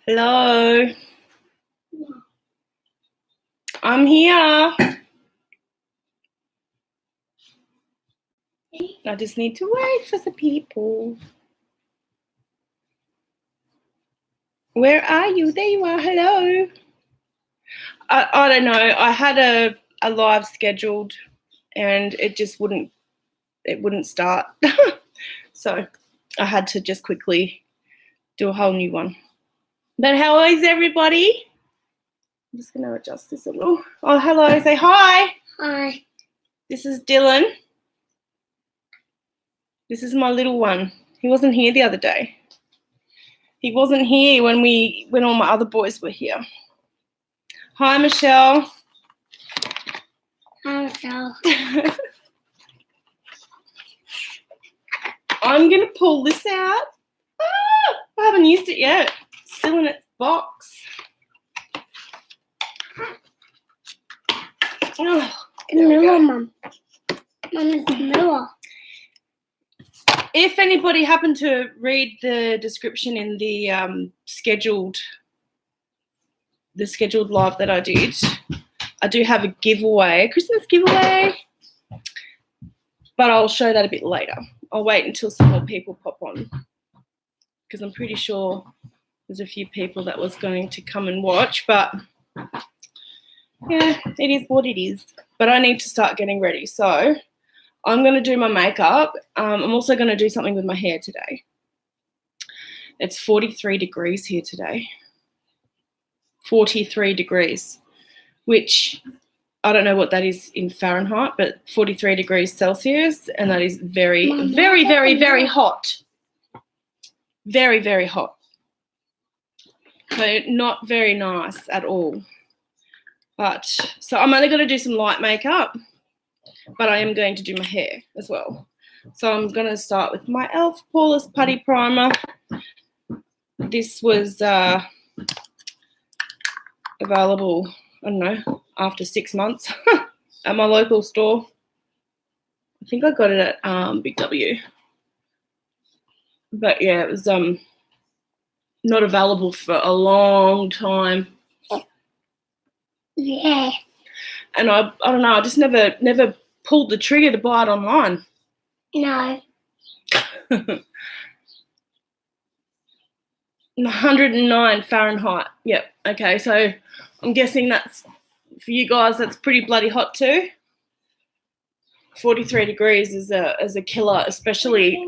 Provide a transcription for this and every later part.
Hello. I'm here. I just need to wait for the people. Where are you? There you are. Hello. I don't know. I had a live scheduled and it just wouldn't start. So I had to just quickly do a whole new one. But how is everybody? I'm just going to adjust this a little. Oh, hello. Say hi. Hi. This is Dylan. This is my little one. He wasn't here the other day. He wasn't here when all my other boys were here. Hi, Michelle. Hi, Michelle. I'm going to pull this out. Ah, I haven't used it yet. It's still in its box. Oh, Vanilla, Mum. Mum is vanilla. If anybody happened to read the description in the scheduled live that I do have a giveaway, Christmas giveaway, but I'll show that a bit later. I'll wait until some more people pop on because I'm pretty sure there's a few people that was going to come and watch, but yeah, it is what it is. But I need to start getting ready, so I'm going to do my makeup. I'm also going to do something with my hair today. It's 43 degrees here today. 43 degrees, which I don't know what that is in Fahrenheit, but 43 degrees Celsius, and that is very, very, very, very hot. Very, very hot. So not very nice at all. But so I'm only going to do some light makeup, but I am going to do my hair as well. So I'm going to start with my e.l.f. Poreless Putty Primer. This was available, I don't know, after 6 months at my local store. I think I got it at Big W. But yeah, it was not available for a long time. Yeah. And I don't know, I just never pulled the trigger to buy it online. No. 109 Fahrenheit. Yep. Okay, so I'm guessing that's, for you guys, that's pretty bloody hot too. 43 degrees is a killer, especially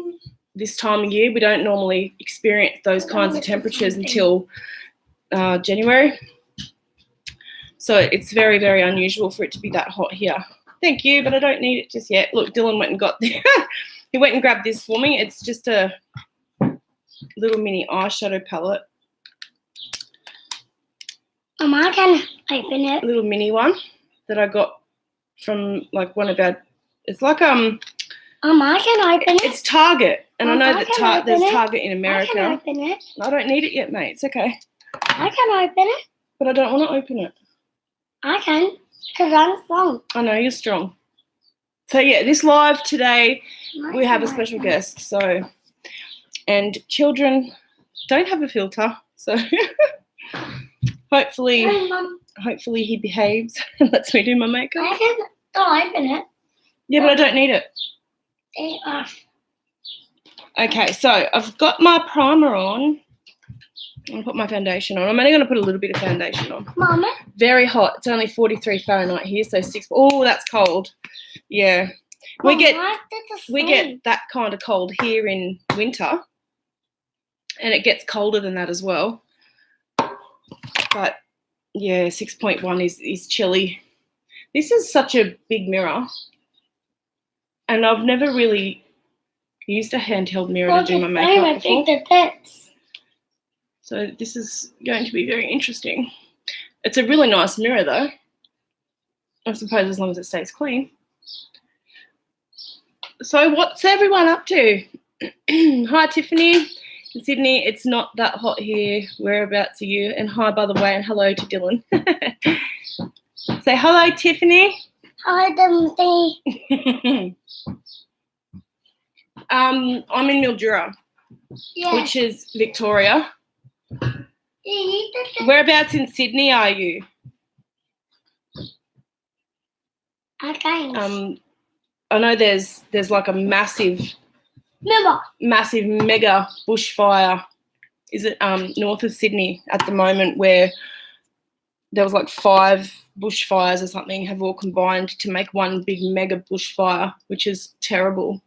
this time of year. We don't normally experience those kinds of temperatures until January. So it's very, very unusual for it to be that hot here. Thank you, but I don't need it just yet. Look, Dylan went and got he went and grabbed this for me. It's just a little mini eyeshadow palette. I can open it. A little mini one that I got from like one of our, it's like I can open it. It's Target, and I know that there's Target in America. I can open it. I don't need it yet, mate. It's okay. I can open it. But I don't want to open it. I can, because I'm strong. I know, you're strong. So yeah, this live today, we have a special guest. So, and children don't have a filter, so hopefully he behaves and lets me do my makeup. I can open it. Yeah, but I don't need it. Take it off. Okay, so I've got my primer on. I'm going to put my foundation on. I'm only going to put a little bit of foundation on. Mama? Very hot. It's only 43 Fahrenheit here, so 6. Oh, that's cold. Yeah. We get that kind of cold here in winter, and it gets colder than that as well. But, yeah, 6.1 is chilly. This is such a big mirror, and I've never really used a handheld mirror to do my makeup before. So this is going to be very interesting. It's a really nice mirror though. I suppose as long as it stays clean. So what's everyone up to? Hi Tiffany. In Sydney, it's not that hot here. Whereabouts are you? And hi, by the way, and hello to Dylan. Say hello, Tiffany. Hi, Timothy. I'm in Mildura, which is Victoria. Whereabouts in Sydney are you? Okay. I know there's like a massive mega bushfire. Is it north of Sydney at the moment, where there was like 5 bushfires or something have all combined to make one big mega bushfire, which is terrible.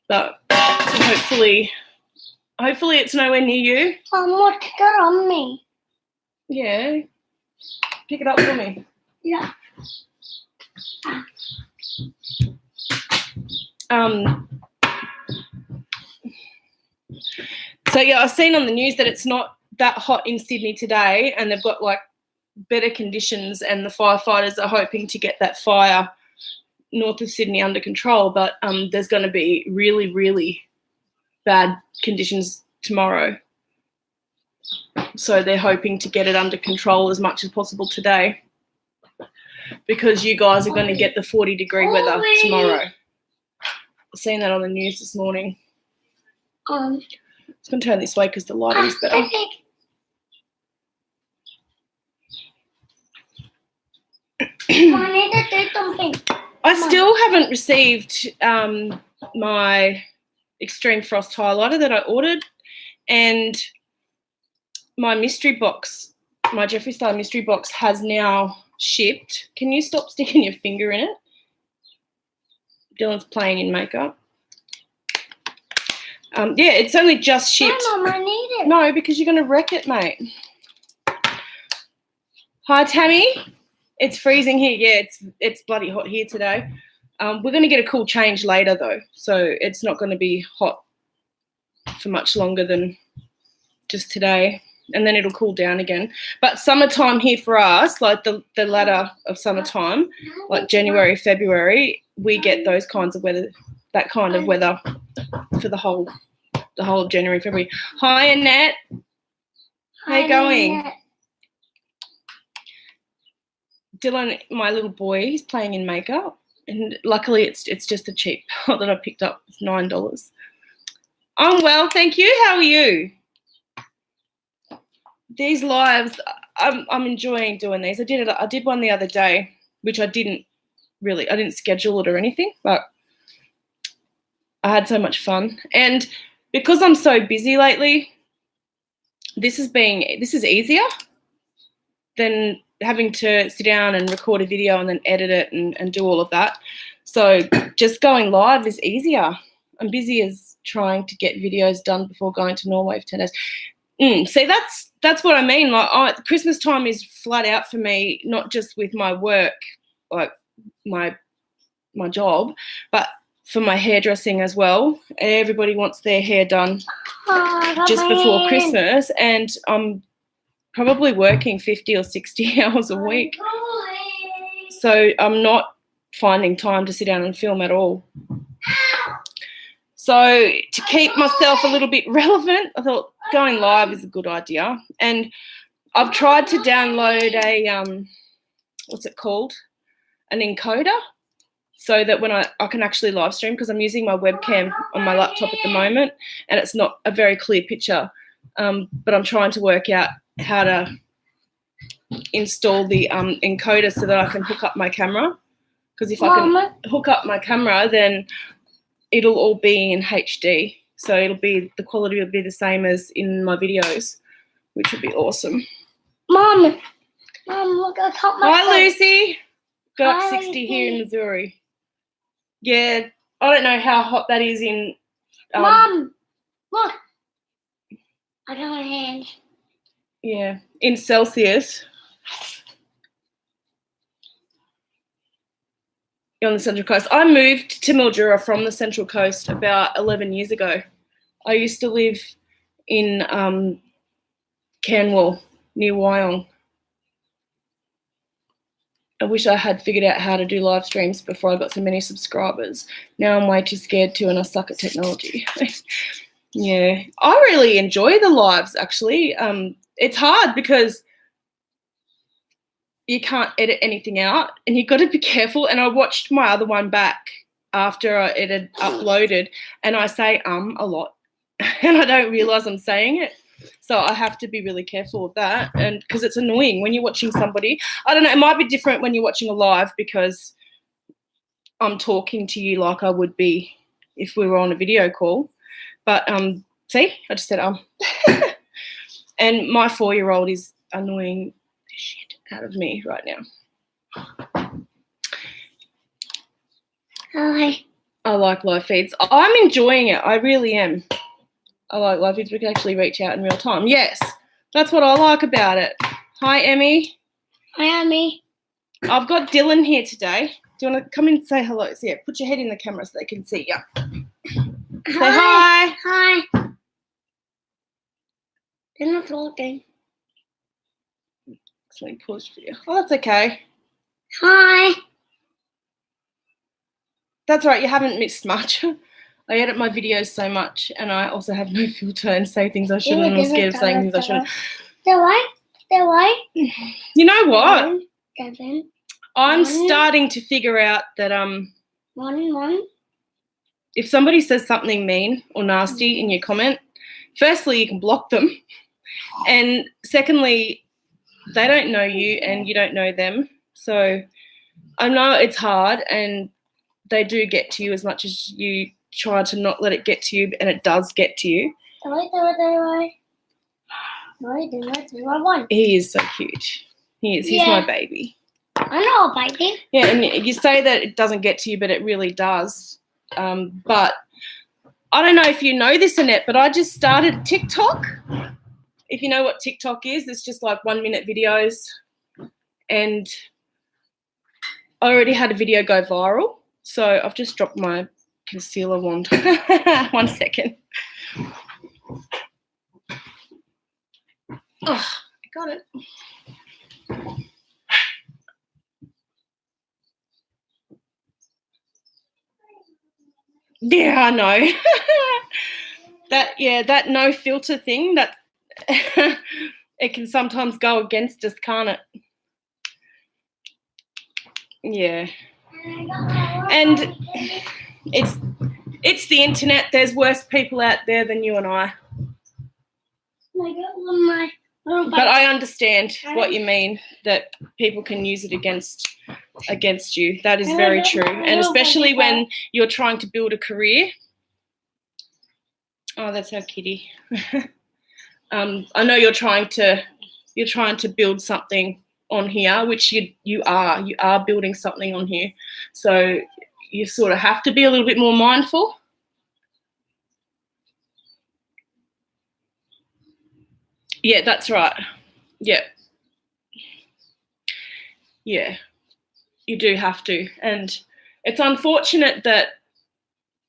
But hopefully it's nowhere near you. What's got on me? Yeah. Pick it up for me. Yeah. So yeah, I've seen on the news that it's not that hot in Sydney today, and they've got like better conditions, and the firefighters are hoping to get that fire north of Sydney under control. But there's going to be really, really bad conditions tomorrow. So they're hoping to get it under control as much as possible today, because you guys are going to get the 40-degree weather tomorrow. I've seen that on the news this morning. I'm going to turn this way because the lighting's better. I need to do something. I still haven't received my Extreme Frost highlighter that I ordered, and my mystery box, my Jeffree Star mystery box, has now shipped. Can you stop sticking your finger in it? Dylan's playing in makeup. Yeah, it's only just shipped. Mom, I need it. No, because you're going to wreck it, mate. Hi, Tammy. It's freezing here. Yeah, it's bloody hot here today. We're going to get a cool change later, though, so it's not going to be hot for much longer than just today, and then it'll cool down again. But summertime here for us, like the latter of summertime, like January, February, we get those kinds of weather, that kind of weather for the whole of January, February. Hi, Annette. How you going? Annette. Dylan, my little boy, he's playing in makeup, and luckily it's just a cheap pot that I picked up. It's $9. I'm well, thank you. How are you? These lives, I'm enjoying doing these. I did one the other day, which I didn't schedule it or anything, but I had so much fun. And because I'm so busy lately, this is easier than having to sit down and record a video and then edit it and do all of that. So just going live is easier. I'm busy as trying to get videos done before going to Norway for 10 days. See, that's what I mean. Like, Christmas time is flat out for me, not just with my work, like my job, but for my hairdressing as well. Everybody wants their hair done just before Christmas, and I'm probably working 50 or 60 hours a week. So I'm not finding time to sit down and film at all. So to keep myself a little bit relevant, I thought going live is a good idea. And I've tried to download a, what's it called? An encoder, so that when I can actually live stream, because I'm using my webcam on my laptop at the moment and it's not a very clear picture. But I'm trying to work out how to install the encoder so that I can hook up my camera. Because if I can hook up my camera, then it'll all be in HD. So the quality will be the same as in my videos, which would be awesome. Mom, look, I cut my Hi, Lucy. Got up Hi, 60 here in Missouri. Yeah, I don't know how hot that is in... Mom, look. I got my hand. Yeah, in Celsius. On the Central Coast. I moved to Mildura from the Central Coast about 11 years ago. I used to live in Canwell, near Wyong. I wish I had figured out how to do live streams before I got so many subscribers. Now I'm way too scared to, and I suck at technology. Yeah, I really enjoy the lives actually. It's hard because you can't edit anything out and you've got to be careful. And I watched my other one back after it had uploaded and I say a lot and I don't realise I'm saying it. So I have to be really careful of that, and because it's annoying when you're watching somebody. I don't know, it might be different when you're watching a live because I'm talking to you like I would be if we were on a video call. But see, I just said and my 4-year-old is annoying the shit out of me right now. Hi. I like live feeds. I'm enjoying it. I really am. I like live feeds. We can actually reach out in real time. Yes, that's what I like about it. Hi, Emmy. Hi, Emmy. I've got Dylan here today. Do you want to come in and say hello? So, yeah, put your head in the camera so they can see you. Say hi. Hi. They're not talking. Let me pause for you. Oh, that's okay. Hi. That's right. You haven't missed much. I edit my videos so much, and I also have no filter and say things I shouldn't. I'm scared of saying things I shouldn't. They're white. You know what? Kevin. I'm starting to figure out that One. if somebody says something mean or nasty in your comment, firstly, you can block them. And secondly, they don't know you and you don't know them. So I know it's hard and they do get to you as much as you try to not let it get to you, and it does get to you. He is so cute. He is. He's my baby. I know, baby. Yeah, and you say that it doesn't get to you, but it really does. But I don't know if you know this, Annette, but I just started TikTok. If you know what TikTok is, it's just like 1-minute videos. And I already had a video go viral. So I've just dropped my concealer wand. 1 second. Oh, I got it. Yeah, I know. that no filter thing, that it can sometimes go against us, can't it? Yeah. And it's the internet. There's worse people out there than you and I. But I understand what you mean, that people can use it against you. That is very true. And especially when you're trying to build a career. Oh, that's our kitty. I know you're trying to build something on here, which you are building something on here. So you sort of have to be a little bit more mindful. Yeah, that's right. Yeah. Yeah, you do have to. And it's unfortunate that,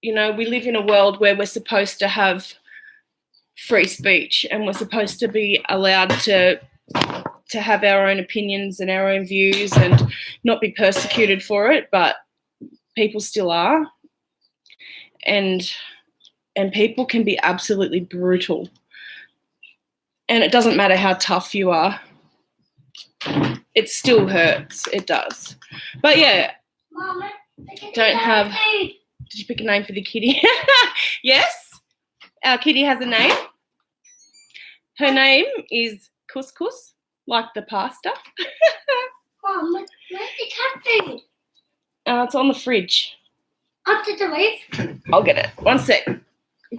you know, we live in a world where we're supposed to have free speech and we're supposed to be allowed to have our own opinions and our own views and not be persecuted for it, but people still are. And people can be absolutely brutal. And it doesn't matter how tough you are. It still hurts. It does. But yeah, don't have... Did you pick a name for the kitty? Yes, our kitty has a name. Her name is Couscous, like the pasta. Mom, where's the cat food? It's on the fridge. After the roof? I'll get it. 1 sec.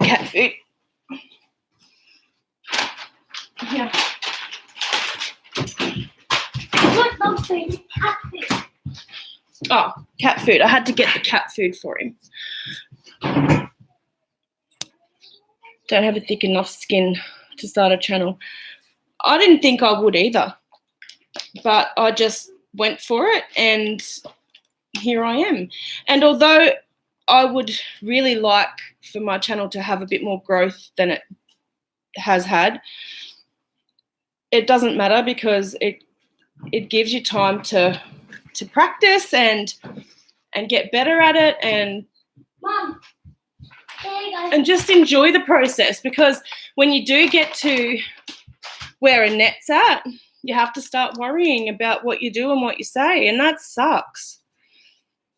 Cat food. Yeah. Not dog food, cat food. Oh, cat food. I had to get the cat food for him. Don't have a thick enough skin to start a channel. I didn't think I would either, but I just went for it and here I am. And although I would really like for my channel to have a bit more growth than it has had, it doesn't matter because it gives you time to practice and get better at it. And Mom, And just enjoy the process, because when you do get to where a net's at, you have to start worrying about what you do and what you say, and that sucks.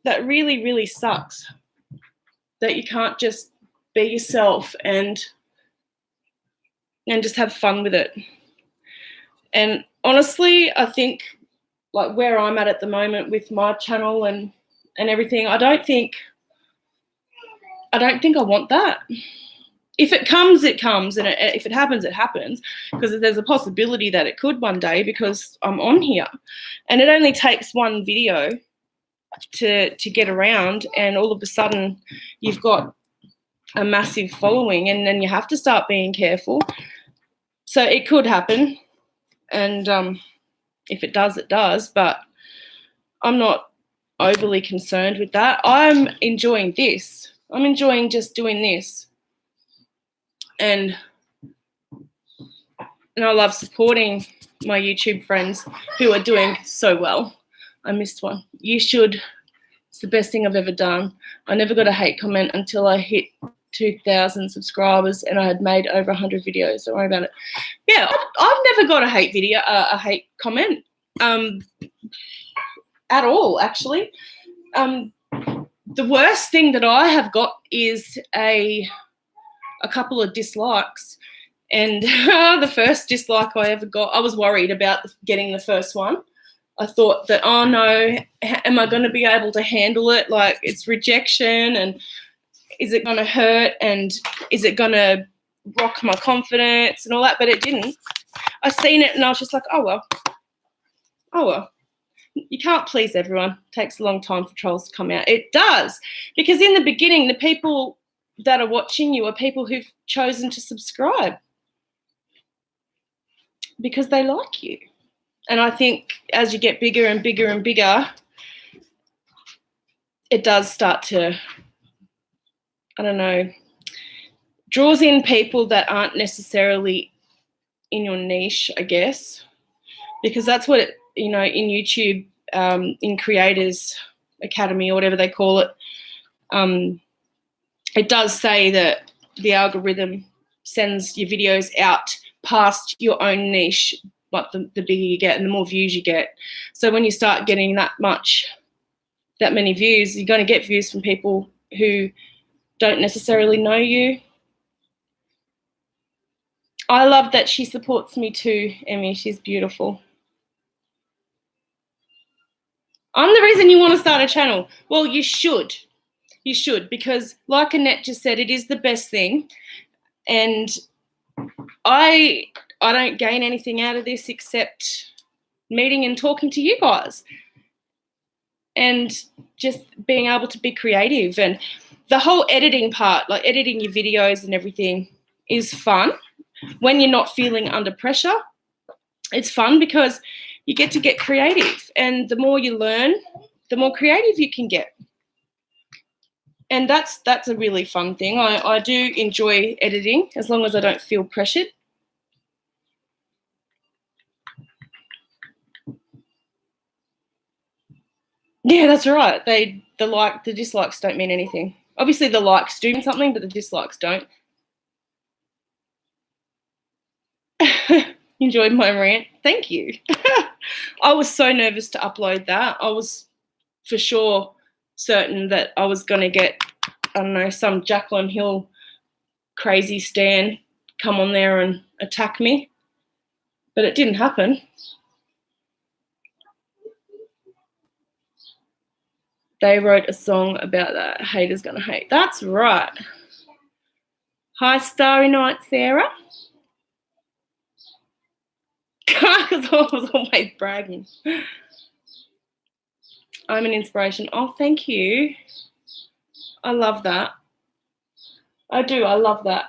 That really, really sucks, that you can't just be yourself and just have fun with it. And honestly, I think like where I'm at the moment with my channel and everything, I don't think I want that. If it comes, it comes, and if it happens, it happens, because there's a possibility that it could one day, because I'm on here, and it only takes one video to get around, and all of a sudden you've got a massive following, and then you have to start being careful. So it could happen, and if it does, it does, but I'm not overly concerned with that. I'm enjoying this. I'm enjoying just doing this. And I love supporting my YouTube friends who are doing so well. I missed one. You should. It's the best thing I've ever done. I never got a hate comment until I hit 2,000 subscribers and I had made over 100 videos. Don't worry about it. Yeah, I've never got a hate comment at all, actually. The worst thing that I have got is a couple of dislikes. And the first dislike I ever got, I was worried about getting the first one. I thought that, oh no, am I going to be able to handle it? Like, it's rejection, and is it going to hurt, and is it going to rock my confidence and all that? But it didn't. I seen it and I was just like, oh well. You can't please everyone. It takes a long time for trolls to come out. It does, because in the beginning, the people that are watching you are people who've chosen to subscribe because they like you. And I think as you get bigger and bigger and bigger, it does start to, I don't know, draws in people that aren't necessarily in your niche, I guess, because that's what it, in YouTube, in Creators Academy or whatever they call it, it does say that the algorithm sends your videos out past your own niche, but the bigger you get and the more views you get. So when you start getting that many views, you're going to get views from people who don't necessarily know you. I love that she supports me too, Emmy. She's beautiful. I'm the reason you want to start a channel. Well, you should. You should, because like Annette just said, it is the best thing. And I don't gain anything out of this except meeting and talking to you guys and just being able to be creative. And the whole editing part, like editing your videos and everything, is fun when you're not feeling under pressure. It's fun because you get to get creative, and the more you learn, the more creative you can get. And that's a really fun thing. I do enjoy editing as long as I don't feel pressured. Yeah, that's right. The dislikes don't mean anything. Obviously the likes do mean something, but the dislikes don't. Enjoyed my rant. Thank you. I was so nervous to upload that. I was for sure certain that I was going to get, I don't know, some Jacqueline Hill crazy stan come on there and attack me. But it didn't happen. They wrote a song about that. Haters gonna hate. That's right. Hi, Starry Night, Sarah. Because I was always bragging. I'm an inspiration. Oh, thank you. I love that. I do. I love that.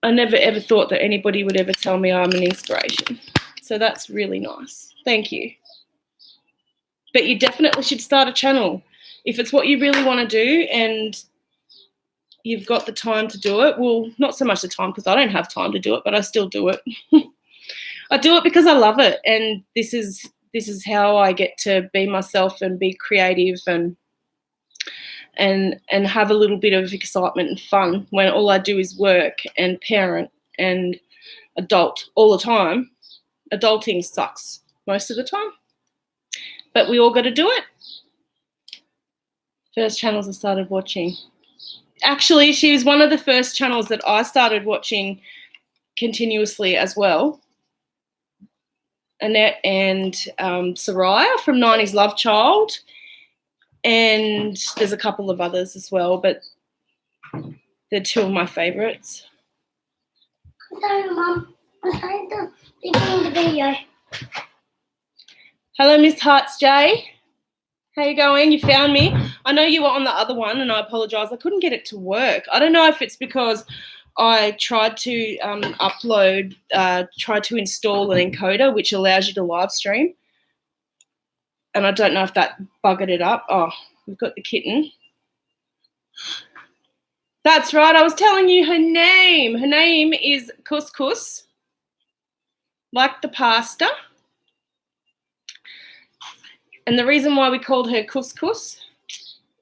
I never ever thought that anybody would ever tell me I'm an inspiration. So that's really nice. Thank you. But you definitely should start a channel. If it's what you really want to do and you've got the time to do it, well, not so much the time because I don't have time to do it, but I still do it. I do it because I love it, and this is how I get to be myself and be creative and and have a little bit of excitement and fun when all I do is work and parent and adult all the time. Adulting sucks most of the time, but we all got to do it. First channels I started watching. Actually, she was one of the first channels that I started watching continuously as well. Annette and Soraya from 90s Love Child. And there's a couple of others as well, but they're two of my favourites. Sorry, Mum. I'm trying to begin the video. Hello, Miss Hearts J. How you going? You found me? I know you were on the other one, and I apologise. I couldn't get it to work. I don't know if it's because I tried to tried to install an encoder, which allows you to live stream. And I don't know if that buggered it up. Oh, we've got the kitten. That's right. I was telling you her name. Her name is Couscous, like the pasta. And the reason why we called her Couscous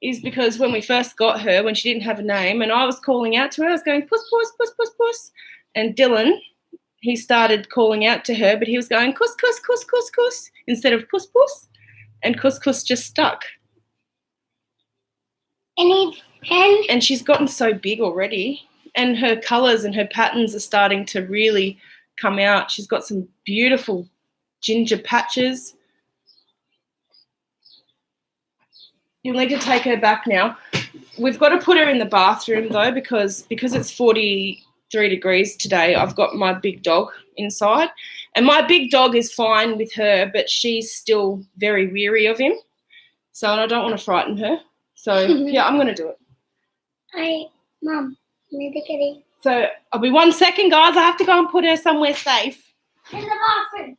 is because when we first got her, when she didn't have a name, and I was calling out to her, I was going, puss, puss, puss, puss, puss. And Dylan, he started calling out to her, but he was going, cuss, cuss, cuss, cuss, cuss, instead of puss, puss. And Couscous just stuck. And she's gotten so big already. And her colours and her patterns are starting to really come out. She's got some beautiful ginger patches. You'll need to take her back now. We've got to put her in the bathroom though because it's 43 degrees today. I've got my big dog inside. And my big dog is fine with her, but she's still very weary of him. So I don't want to frighten her. So, yeah, I'm going to do it. Hey, Mum, need the kitty. So I'll be 1 second, guys. I have to go and put her somewhere safe. In the bathroom.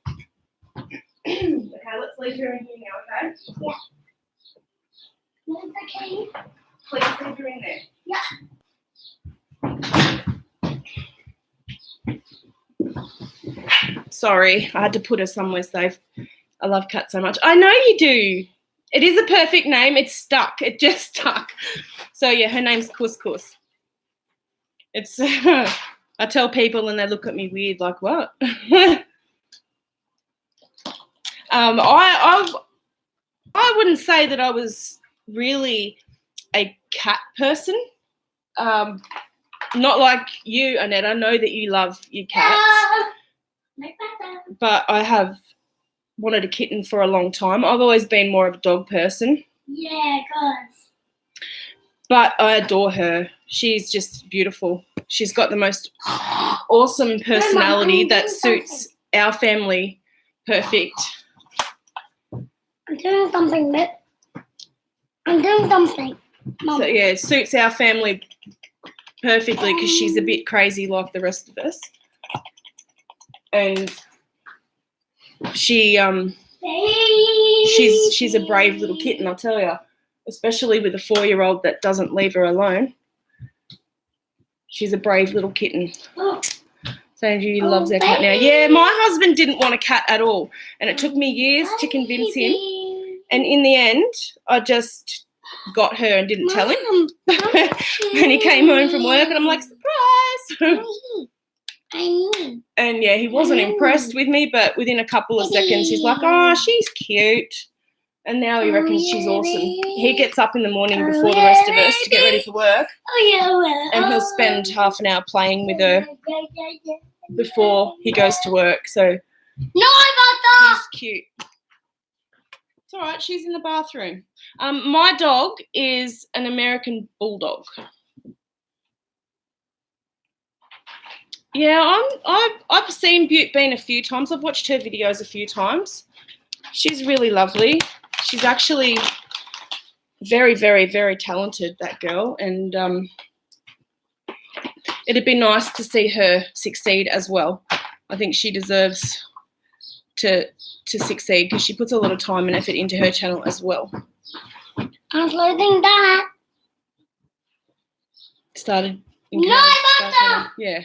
Okay, let's leave her in here now, okay? Yeah. Need the kitty. Please leave her in there. Yeah. Sorry, I had to put her somewhere safe. I love cats so much. I know you do. It is a perfect name. It's stuck. It just stuck. So, yeah, her name's Couscous. It's, I tell people and they look at me weird, like, what? I wouldn't say that I was really a cat person. Not like you, Annette. I know that you love your cats. But I have wanted a kitten for a long time. I've always been more of a dog person. Yeah, guys. But I adore her. She's just beautiful. She's got the most awesome personality that suits our family perfect. I'm doing something, Mitt. I'm doing something. Mom. So, yeah, it suits our family perfectly because she's a bit crazy like the rest of us. And she's a brave little kitten, I'll tell you, especially with a 4-year-old that doesn't leave her alone. She's a brave little kitten. Sanju loves our cat now. Yeah, my husband didn't want a cat at all, and it took me years to convince him. And in the end, I just got her and didn't tell him. And he came home from work, and I'm like, surprise! And yeah, he wasn't impressed with me, but within a couple of seconds, he's like, oh, she's cute. And now he reckons she's awesome. He gets up in the morning before the rest of us to get ready for work. And he'll spend half an hour playing with her before he goes to work. So she's cute. It's all right. She's in the bathroom. My dog is an American Bulldog. Yeah, I've seen Butte Bean a few times. I've watched her videos a few times. She's really lovely. She's actually very, very, very talented, that girl. And it'd be nice to see her succeed as well. I think she deserves to succeed because she puts a lot of time and effort into her channel as well. I'm closing that. Started. Yeah.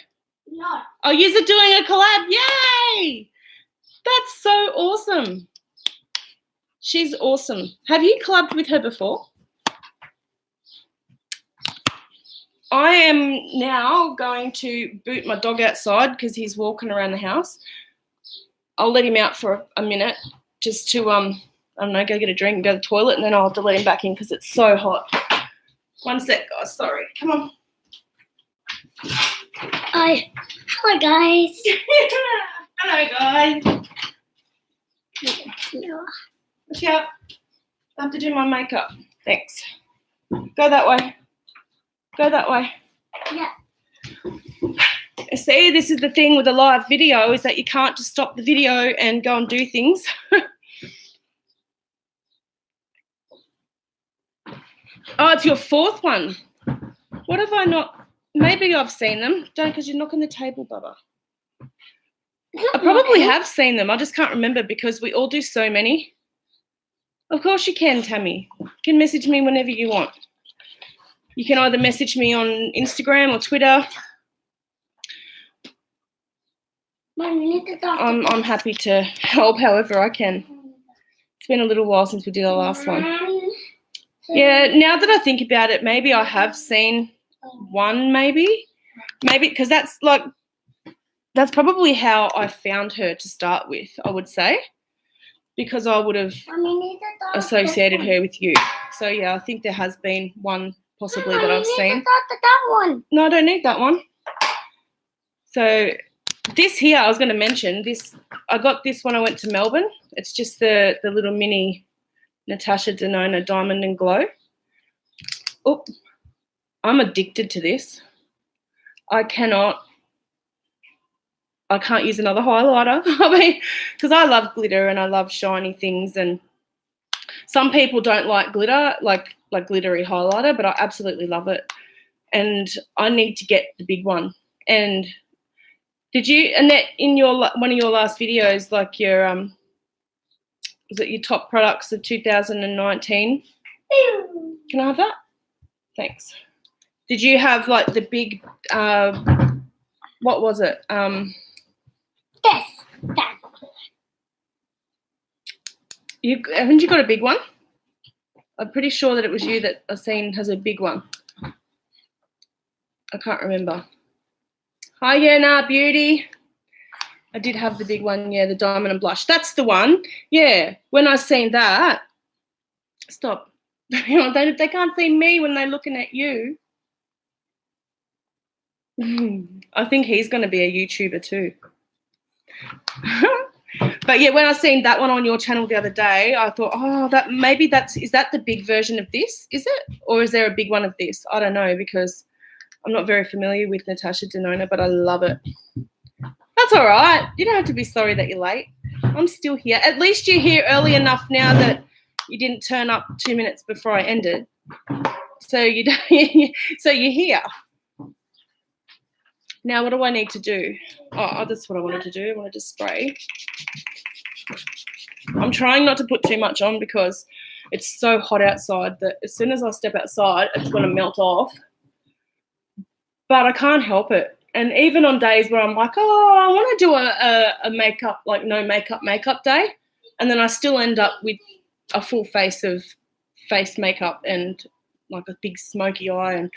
No. Oh, you're doing a collab. Yay! That's so awesome. She's awesome. Have you collabed with her before? I am now going to boot my dog outside because he's walking around the house. I'll let him out for a minute just to, I don't know, go get a drink and go to the toilet, and then I'll have to let him back in because it's so hot. One sec, guys. Sorry. Come on. Hi. Hello, guys. Hello, guys. No. Watch out. I have to do my makeup. Thanks. Go that way. Go that way. Yeah. See, this is the thing with a live video is that you can't just stop the video and go and do things. Oh, it's your fourth one. What have I not? Maybe I've seen them. Don't, because you're knocking the table, Bubba. I probably have seen them. I just can't remember because we all do so many. Of course you can, Tammy. You can message me whenever you want. You can either message me on Instagram or Twitter. Mom, you need to talk to I'm happy to help however I can. It's been a little while since we did our last one. Yeah, now that I think about it, maybe I have seen one, maybe because that's probably how I found her to start with, I would say, because I would have associated her with you. So yeah, I think there has been one possibly that I've seen. That one. No, I don't need that one. So this here, I was going to mention this. I got this when I went to Melbourne. It's just the little mini Natasha Denona Diamond and Glow. Oh, I'm addicted to this. I can't use another highlighter. I mean, because I love glitter and I love shiny things, and some people don't like glitter, like glittery highlighter, but I absolutely love it. And I need to get the big one. And did you, Annette, in your one of your last videos, like your was it your top products of 2019? Can I have that? Thanks. Did you have like the big what was it? Yes. That. Haven't you got a big one? I'm pretty sure that it was you that I've seen has a big one. I can't remember. Hi, Yana, beauty. I did have the big one, yeah, the diamond and blush. That's the one. Yeah, when I seen that, stop. They can't see me when they're looking at you. I think he's going to be a YouTuber too. But yeah, when I seen that one on your channel the other day, I thought, oh, is that the big version of this? Is it? Or is there a big one of this? I don't know, because I'm not very familiar with Natasha Denona, but I love it. That's all right. You don't have to be sorry that you're late. I'm still here. At least you're here early enough now that you didn't turn up 2 minutes before I ended. So you're here. Now, what do I need to do? Oh, that's what I wanted to do. I wanted to spray. I'm trying not to put too much on because it's so hot outside that as soon as I step outside, it's going to melt off. But I can't help it. And even on days where I'm like, oh, I want to do a makeup, like no makeup day, and then I still end up with a full face of face makeup and like a big smoky eye, and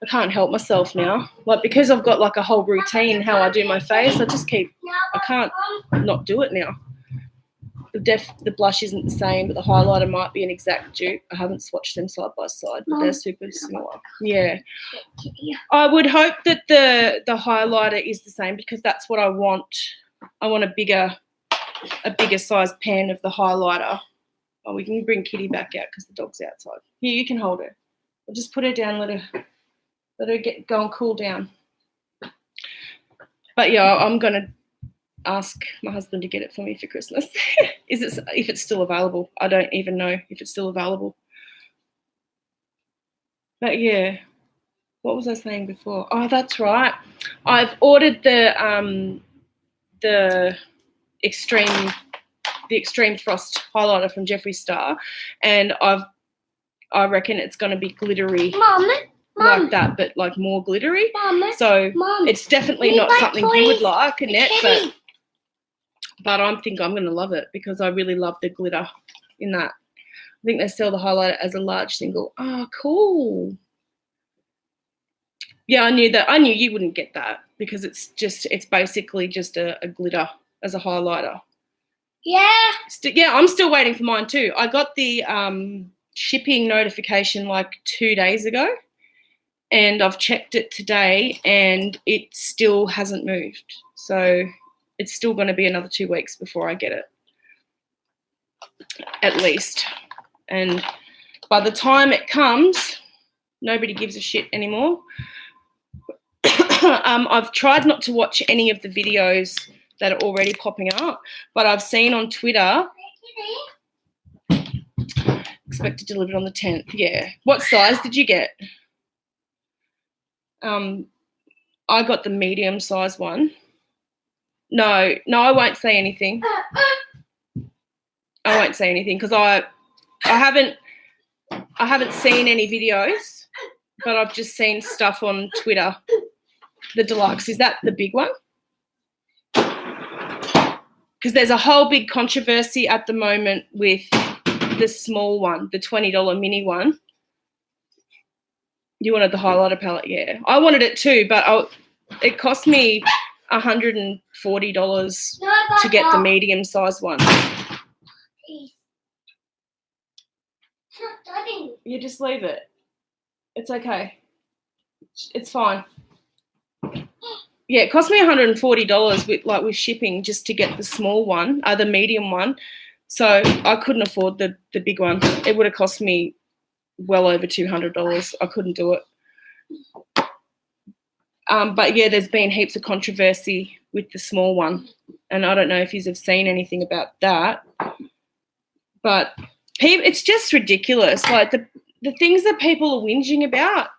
I can't help myself now. Like, because I've got like a whole routine how I do my face, I can't not do it now. The blush isn't the same, but the highlighter might be an exact dupe. I haven't swatched them side by side, but they're super similar. Yeah. I would hope that the highlighter is the same because that's what I want. I want a bigger size pan of the highlighter. Oh, we can bring Kitty back out because the dog's outside. Here, you can hold her. I'll just put her down, let her go and cool down. But yeah, I'm gonna ask my husband to get it for me for Christmas. If it's still available? I don't even know if it's still available. But yeah, what was I saying before? Oh, that's right. I've ordered the extreme frost highlighter from Jeffree Star, and I reckon it's going to be glittery. Mom. Like that, but like more glittery. Mom, so it's definitely not something you would like, Annette, but I think I'm going to love it because I really love the glitter in that. I think they sell the highlighter as a large single. Oh, cool. Yeah, I knew that. I knew you wouldn't get that because it's basically just a glitter as a highlighter. Yeah. Yeah, I'm still waiting for mine too. I got the shipping notification like 2 days ago, and I've checked it today, and it still hasn't moved. So it's still going to be another 2 weeks before I get it, at least. And by the time it comes, nobody gives a shit anymore. I've tried not to watch any of the videos that are already popping up, but I've seen on Twitter, expected delivered on the 10th. Yeah. What size did you get? I got the medium size one. No, I won't say anything. I won't say anything because I haven't seen any videos, but I've just seen stuff on Twitter. The deluxe, is that the big one? Because there's a whole big controversy at the moment with the small one, the $20 mini one. You wanted the highlighter palette, yeah. I wanted it too, but it cost me $140 to get the medium size one. You just leave it. It's okay. It's fine. Yeah, it cost me $140 with shipping just to get the small one, the medium one. So I couldn't afford the big one. It would have cost me well over $200. I couldn't do it. But yeah, there's been heaps of controversy with the small one, and I don't know if you have seen anything about that. But it's just ridiculous, like the things that people are whinging about,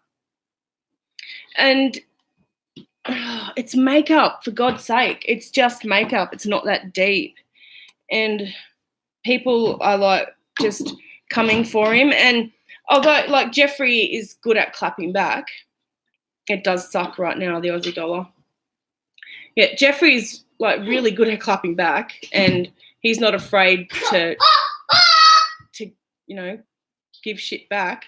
and it's makeup, for God's sake. It's just makeup. It's not that deep. And people are like just coming for him. And although like Jeffrey is good at clapping back, it does suck right now, the Aussie dollar. Yeah, Jeffrey's like really good at clapping back, and he's not afraid to give shit back.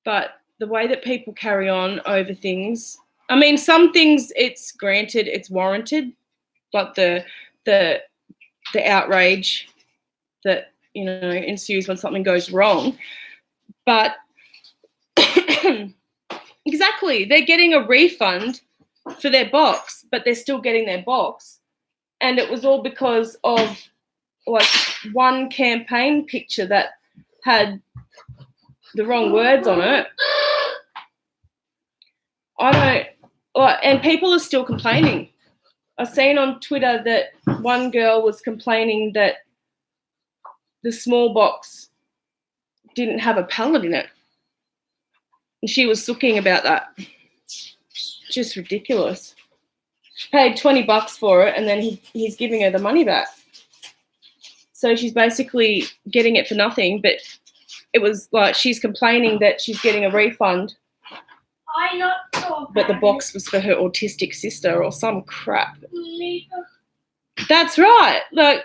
But the way that people carry on over things, I mean, some things it's granted, it's warranted, but the outrage that ensues when something goes wrong. But exactly, they're getting a refund for their box, but they're still getting their box, and it was all because of like one campaign picture that had the wrong words on it. And people are still complaining. I've seen on Twitter that one girl was complaining that the small box didn't have a palette in it. And she was sooking about that. Just ridiculous. She paid $20 for it, and then he's giving her the money back. So she's basically getting it for nothing, but it was like she's complaining that she's getting a refund. I'm not sure. But the box was for her autistic sister or some crap. That's right. Like,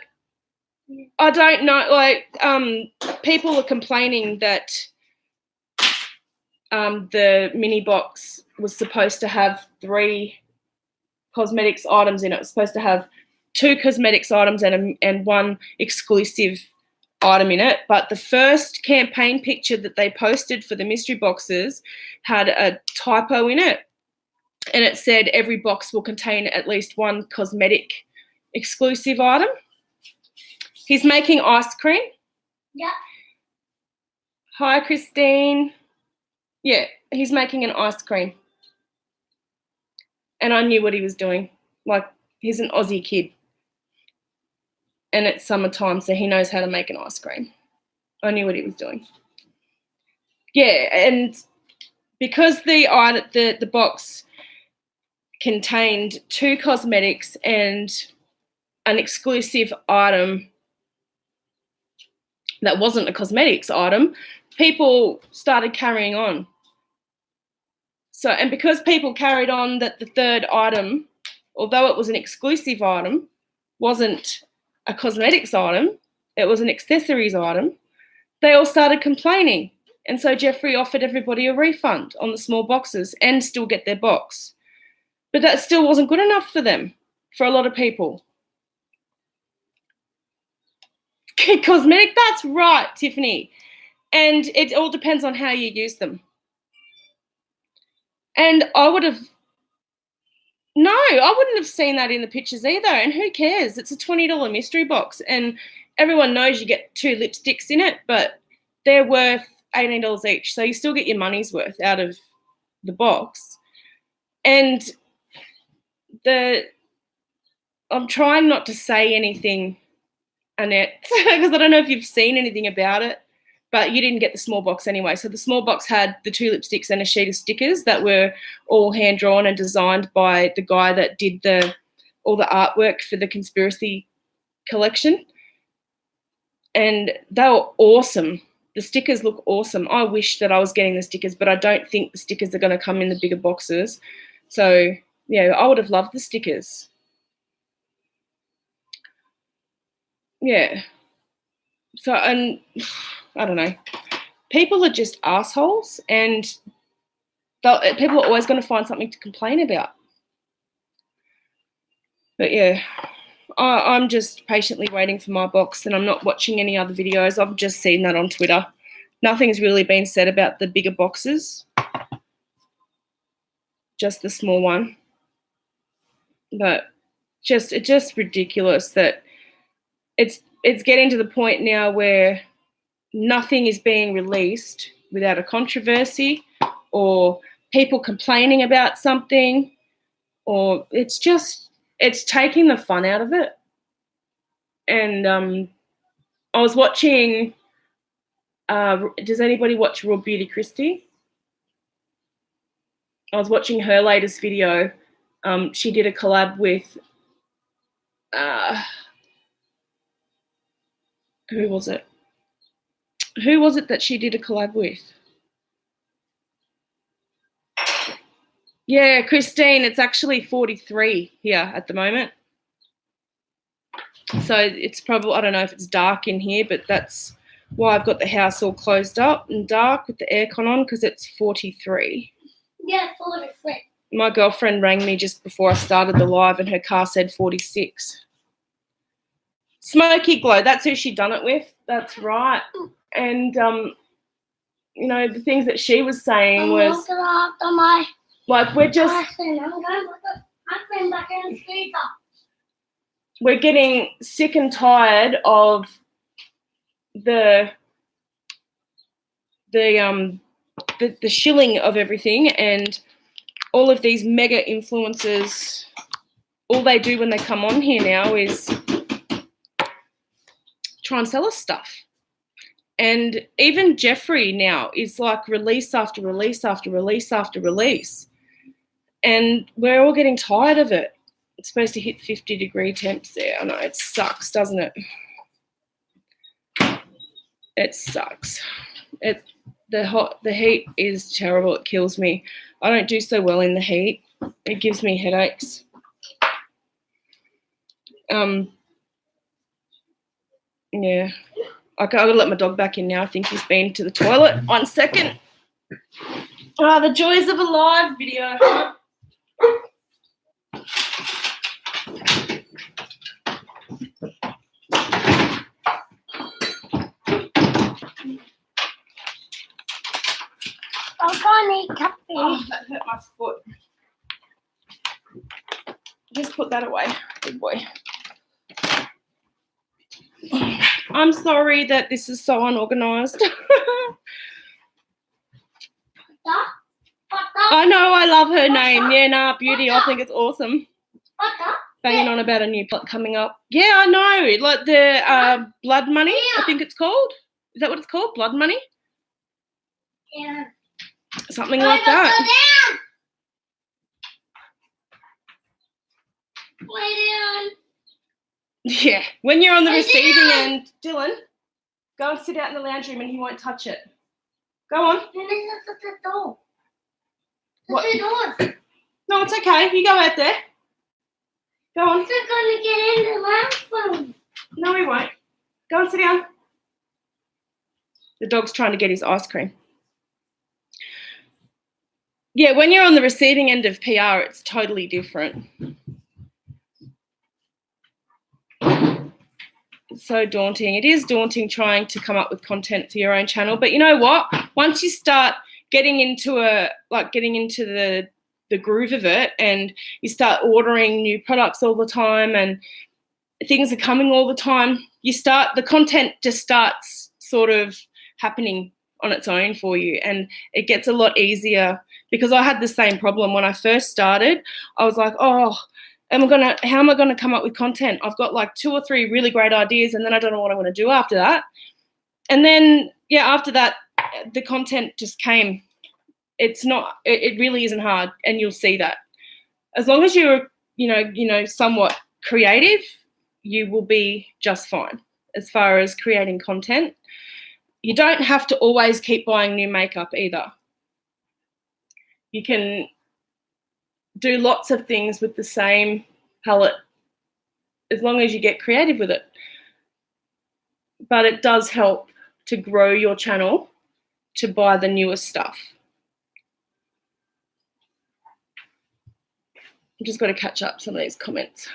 I don't know. Like, people are complaining that the mini box was supposed to have 3 cosmetics items in it. It was supposed to have 2 cosmetics items and 1 exclusive item in it. But the first campaign picture that they posted for the mystery boxes had a typo in it, and it said every box will contain at least 1 cosmetic exclusive item. He's making ice cream. Yeah. Hi, Christine. Yeah, he's making an ice cream. And I knew what he was doing. Like, he's an Aussie kid. And it's summertime, so he knows how to make an ice cream. I knew what he was doing. Yeah, and because the box contained 2 cosmetics and an exclusive item that wasn't a cosmetics item, people started carrying on. So, and because people carried on that the third item, although it was an exclusive item, wasn't a cosmetics item, it was an accessories item, they all started complaining. And so Jeffrey offered everybody a refund on the small boxes and still get their box. But that still wasn't good enough for them, for a lot of people. Cosmetic, that's right, Tiffany. And it all depends on how you use them. And I wouldn't have seen that in the pictures either. And who cares? It's a $20 mystery box. And everyone knows you get 2 lipsticks in it, but they're worth $18 each. So you still get your money's worth out of the box. And I'm trying not to say anything, Annette, because I don't know if you've seen anything about it, but you didn't get the small box anyway. So the small box had the 2 lipsticks and a sheet of stickers that were all hand-drawn and designed by the guy that did all the artwork for the conspiracy collection. And they were awesome. The stickers look awesome. I wish that I was getting the stickers, but I don't think the stickers are going to come in the bigger boxes. So, yeah, I would have loved the stickers. Yeah. So, and I don't know. People are just assholes, and people are always going to find something to complain about. But yeah, I'm just patiently waiting for my box, and I'm not watching any other videos. I've just seen that on Twitter. Nothing's really been said about the bigger boxes, just the small one. But it's just ridiculous that it's getting to the point now where nothing is being released without a controversy or people complaining about something, or it's taking the fun out of it. And I was watching, does anybody watch Raw Beauty Christie? I was watching her latest video. She did a collab with, who was it? Who was it that she did a collab with? Yeah, Christine. It's actually 43 here at the moment. So it's probably, I don't know if it's dark in here, but that's why I've got the house all closed up and dark with the aircon on, because it's 43. Yeah, 43. My girlfriend rang me just before I started the live and her car said 46. Smoky Glow, that's who she'd done it with. That's right. And, you know, the things that she was saying was, like, we're getting sick and tired of the shilling of everything, and all of these mega influencers, all they do when they come on here now is try and sell us stuff. And even Jeffrey now is like release after release after release after release. And we're all getting tired of it. It's supposed to hit 50-degree temps there. I know, it sucks, doesn't it? It sucks. The heat is terrible. It kills me. I don't do so well in the heat. It gives me headaches. Yeah. I've got to let my dog back in now. I think he's been to the toilet. 1 second. Oh, the joys of a live video. I need coffee. Oh, that hurt my foot. Just put that away, good boy. I'm sorry that this is so unorganised. I know, I love her name. Yeah, nah, Beauty. I think it's awesome. Banging on about a new plot coming up. Yeah, I know. Like the Blood Money, I think it's called. Is that what it's called? Blood Money? Yeah. Something like that. Lay down. Yeah. When you're on the receiving end, Dylan, go and sit out in the lounge room and he won't touch it. Go on. The door. What? The door. No, it's okay. You go out there. Go on. He's not going to get in the lounge room. No, he won't. Go and sit down. The dog's trying to get his ice cream. yeah, when you're on the receiving end of PR, it's totally different. It's so daunting. It is daunting trying to come up with content for your own channel. But you know what? Once you start getting into the groove of it, and you start ordering new products all the time and things are coming all the time, the content just starts sort of happening on its own for you, and it gets a lot easier. Because I had the same problem when I first started. I was like, oh, how am I gonna come up with content? I've got like 2 or 3 really great ideas, and then I don't know what I want to do after that. And then after that, the content just came. It really isn't hard, and you'll see that. As long as you're, somewhat creative, you will be just fine as far as creating content. You don't have to always keep buying new makeup either. You can do lots of things with the same palette as long as you get creative with it. But it does help to grow your channel to buy the newest stuff. I've just got to catch up some of these comments.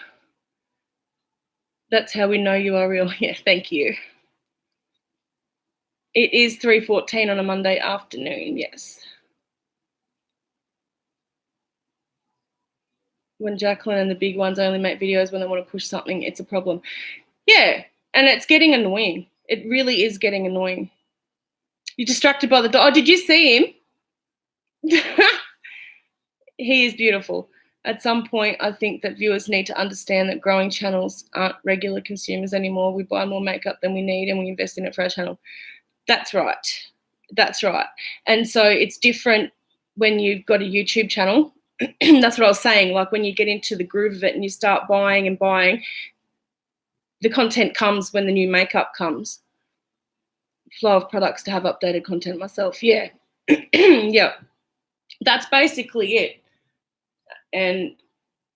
That's how we know you are real. Yeah, thank you. It is 3:14 on a Monday afternoon, yes. When Jacqueline and the big ones only make videos when they want to push something, it's a problem. Yeah, and it's getting annoying. It really is getting annoying. You're distracted by the dog. Oh, did you see him? He is beautiful. At some point, I think that viewers need to understand that growing channels aren't regular consumers anymore. We buy more makeup than we need and we invest in it for our channel. That's right. That's right. And so it's different when you've got a YouTube channel. That's what I was saying. Like when you get into the groove of it and you start buying and buying, the content comes when the new makeup comes. Flow of products to have updated content myself. Yeah. Yeah. That's basically it. And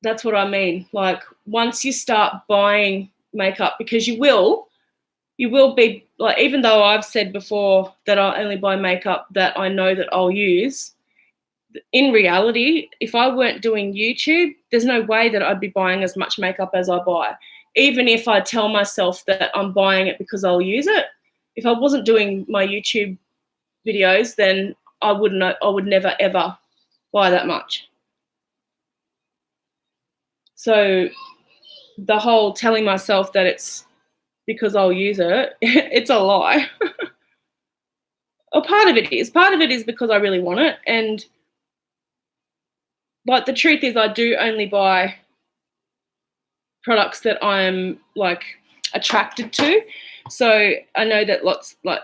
that's what I mean. Like once you start buying makeup, because you will be like, even though I've said before that I'll only buy makeup that I know that I'll use, in reality, if I weren't doing YouTube, there's no way that I'd be buying as much makeup as I buy. Even if I tell myself that I'm buying it because I'll use it, if I wasn't doing my YouTube videos, then I would never ever buy that much. So the whole telling myself that it's because I'll use it, it's a lie. Or part of it is because I really want it. And like the truth is I do only buy products that I'm like attracted to. So I know that lots like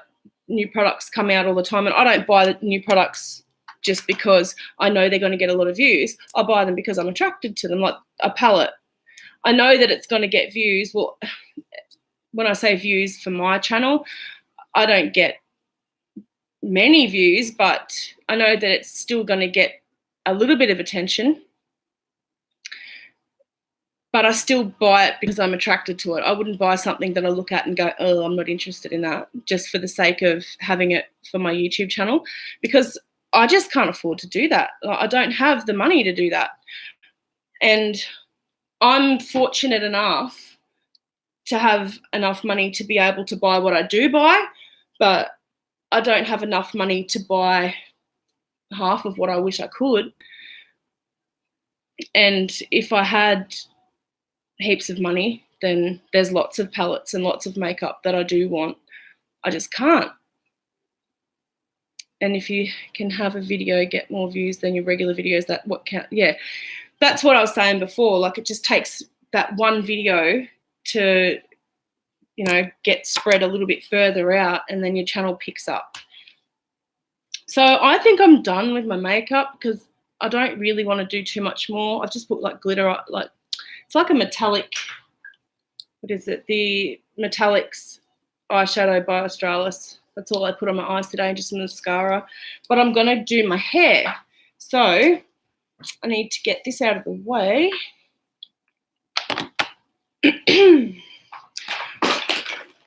new products come out all the time, and I don't buy the new products just because I know they're going to get a lot of views. I buy them because I'm attracted to them, like a palette. I know that it's going to get views. Well, when I say views for my channel, I don't get many views, but I know that it's still going to get a little bit of attention. But I still buy it because I'm attracted to it. I wouldn't buy something that I look at and go, oh, I'm not interested in that, just for the sake of having it for my YouTube channel, because I just can't afford to do that. I don't have the money to do that. And I'm fortunate enough to have enough money to be able to buy what I do buy, but I don't have enough money to buy half of what I wish I could. And if I had heaps of money, then there's lots of palettes and lots of makeup that I do want. I just can't. And if you can have a video get more views than your regular videos, that what count? Yeah, that's what I was saying before. Like it just takes that one video to, you know, get spread a little bit further out, and then your channel picks up. So I think I'm done with my makeup because I don't really want to do too much more. I've just put like glitter, like it's like a metallic, what is it? The Metallics eyeshadow by Australis. That's all I put on my eyes today, just some mascara. But I'm going to do my hair. So I need to get this out of the way.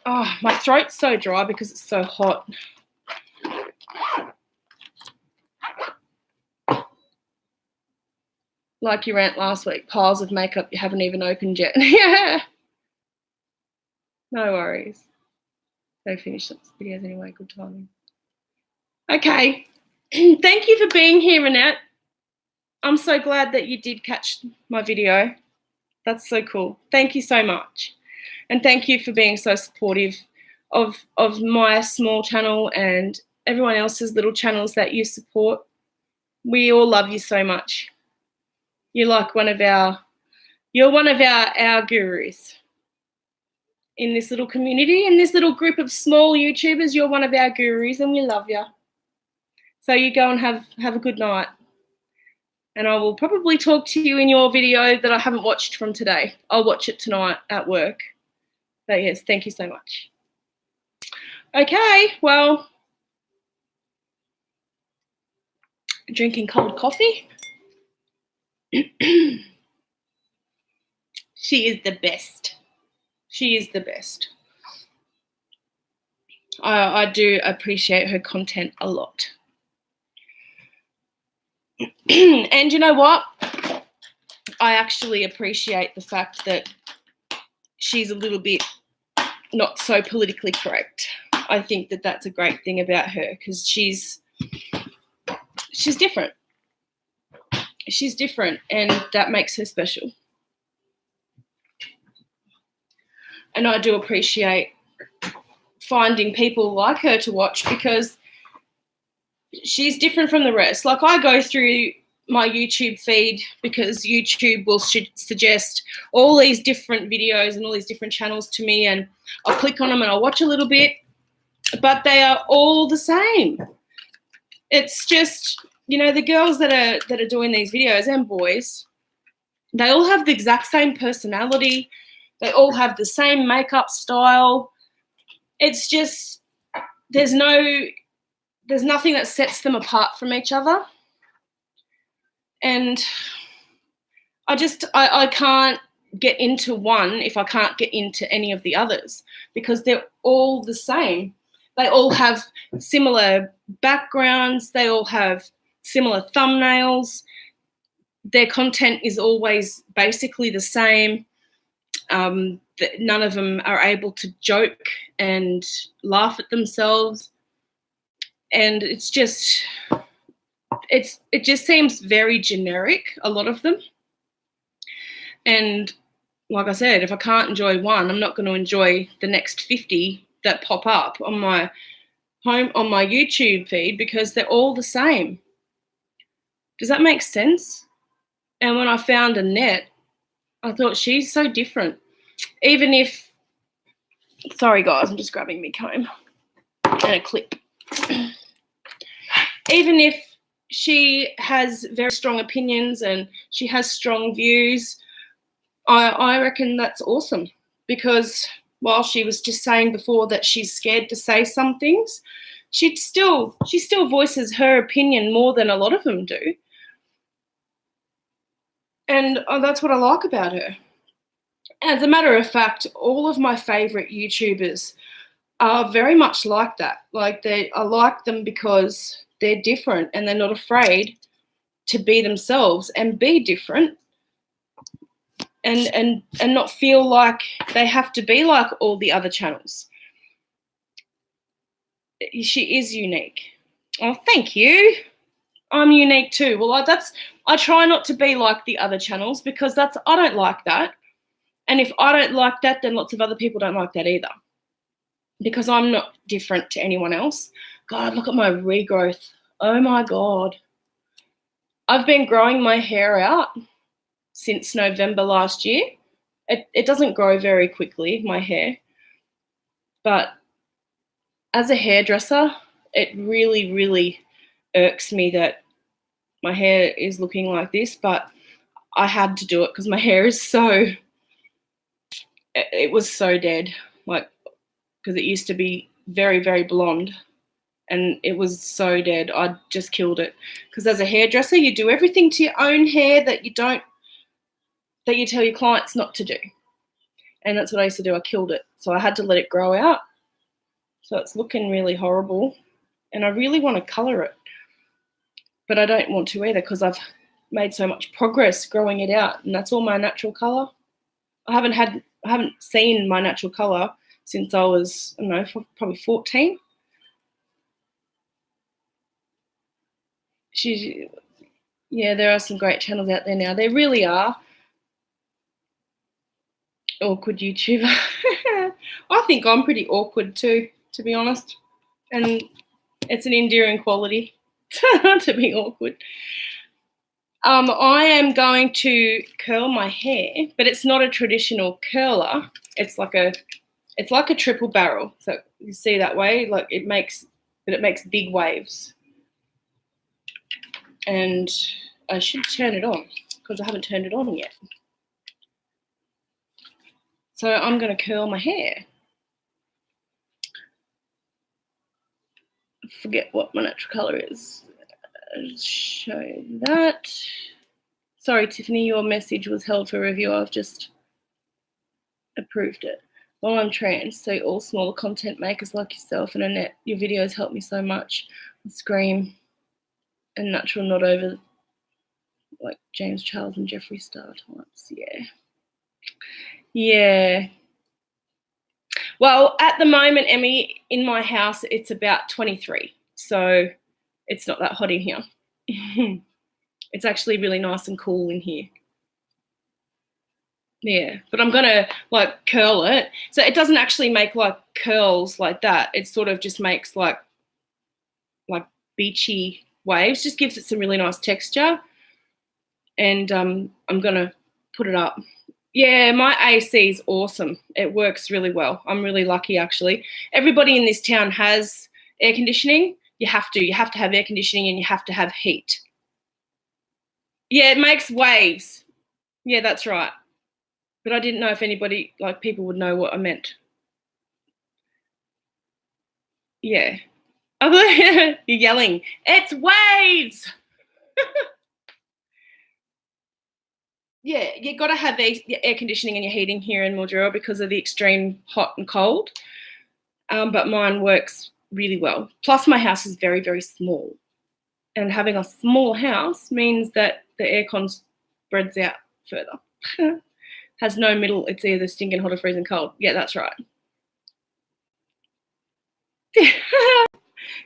Oh, my throat's so dry because it's so hot. Like your aunt last week, piles of makeup you haven't even opened yet. Yeah. No worries. They finished the videos anyway. Good timing. Okay. Thank you for being here, Annette. I'm so glad that you did catch my video. That's so cool. Thank you so much. And thank you for being so supportive of my small channel and everyone else's little channels that you support. We all love you so much. You're like one of our gurus in this little community, in this little group of small YouTubers. You're one of our gurus and we love you. So you go and have a good night. And I will probably talk to you in your video that I haven't watched from today. I'll watch it tonight at work. But yes, thank you so much. Okay, well, drinking cold coffee. She is the best. She is the best. I do appreciate her content a lot. And you know what? I actually appreciate the fact that she's a little bit not so politically correct. I think that that's a great thing about her because she's different. She's different, and that makes her special. And I do appreciate finding people like her to watch because she's different from the rest. Like, I go through my YouTube feed because YouTube will suggest all these different videos and all these different channels to me, and I'll click on them and I'll watch a little bit, but they are all the same. It's just, you know, the girls that are doing these videos and boys, they all have the exact same personality. They all have the same makeup style. It's just, there's nothing that sets them apart from each other. And I can't get into one if I can't get into any of the others because they're all the same. They all have similar backgrounds. They all have similar thumbnails. Their content is always basically the same. None of them are able to joke and laugh at themselves. And it just seems very generic, a lot of them. And like I said, if I can't enjoy one, I'm not going to enjoy the next 50 that pop up on my YouTube feed because they're all the same. Does that make sense? And when I found Annette, I thought she's so different. Even if, sorry guys, I'm just grabbing me comb and a clip. Even if she has very strong opinions and she has strong views, I reckon that's awesome because while she was just saying before that she's scared to say some things, she still voices her opinion more than a lot of them do. And that's what I like about her. As a matter of fact, all of my favourite YouTubers are very much like that. Like, I like them because they're different and they're not afraid to be themselves and be different and not feel like they have to be like all the other channels. She is unique. Oh, thank you. I'm unique too. Well, I try not to be like the other channels because I don't like that. And if I don't like that, then lots of other people don't like that either. Because I'm not different to anyone else. God, look at my regrowth. Oh my God. I've been growing my hair out since November last year. It doesn't grow very quickly, my hair. But as a hairdresser, it really, really irks me that my hair is looking like this. But I had to do it because my hair is it was so dead. Like, because it used to be very, very blonde. And it was so dead. I just killed it. Because as a hairdresser, you do everything to your own hair that you tell your clients not to do. And that's what I used to do. I killed it. So I had to let it grow out. So it's looking really horrible. And I really want to colour it. But I don't want to either because I've made so much progress growing it out, and that's all my natural colour. I haven't seen my natural colour since I was, I don't know, probably 14. Yeah, there are some great channels out there now. There really are. Awkward YouTuber. I think I'm pretty awkward too, to be honest. And it's an endearing quality to be awkward. I am going to curl my hair, but it's not a traditional curler. It's like a triple barrel. So you see that way, like it makes big waves. And I should turn it on because I haven't turned it on yet. So I'm going to curl my hair. Forget what my natural colour is. I'll show that. Sorry, Tiffany, your message was held for review. I've just approved it. Well, I'm trans, so all smaller content makers like yourself and Annette, your videos help me so much. Scream and natural, not over like James Charles and Jeffree Star types. Yeah. Well, at the moment, Emmy, in my house, it's about 23. So it's not that hot in here. It's actually really nice and cool in here. Yeah, but I'm going to like curl it. So it doesn't actually make like curls like that. It sort of just makes like beachy waves, just gives it some really nice texture. And I'm going to put it up. Yeah, my AC is awesome. It works really well. I'm really lucky, actually. Everybody in this town has air conditioning. You have to have air conditioning and you have to have heat. Yeah, it makes waves. Yeah, that's right. But I didn't know if anybody, like people would know what I meant. Yeah. You're yelling, it's waves. Yeah, you've got to have air conditioning and your heating here in Mildura because of the extreme hot and cold. But mine works really well. Plus my house is very, very small. And having a small house means that the aircon spreads out further. Has no middle. It's either stinking hot or freezing cold. Yeah, that's right.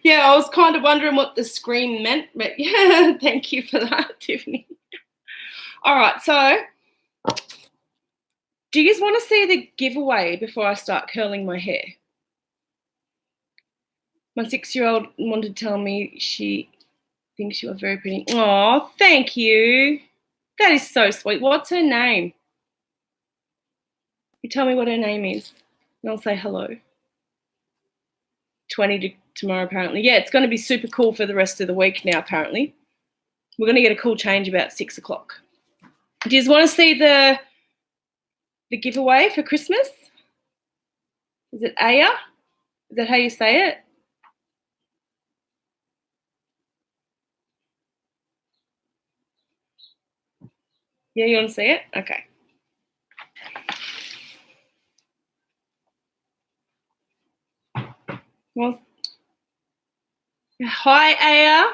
Yeah, I was kind of wondering what the scream meant, but yeah, thank you for that, Tiffany. All right, so do you guys want to see the giveaway before I start curling my hair? My 6-year-old wanted to tell me she thinks you are very pretty. Oh, thank you. That is so sweet. What's her name? You tell me what her name is, and I'll say hello. 20 tomorrow, apparently. Yeah, it's going to be super cool for the rest of the week now, apparently. We're going to get a cool change about 6 o'clock. Do you just want to see the giveaway for Christmas? Is it Aya? Is that how you say it? Yeah, you want to see it? Okay. Well, hi, Aya.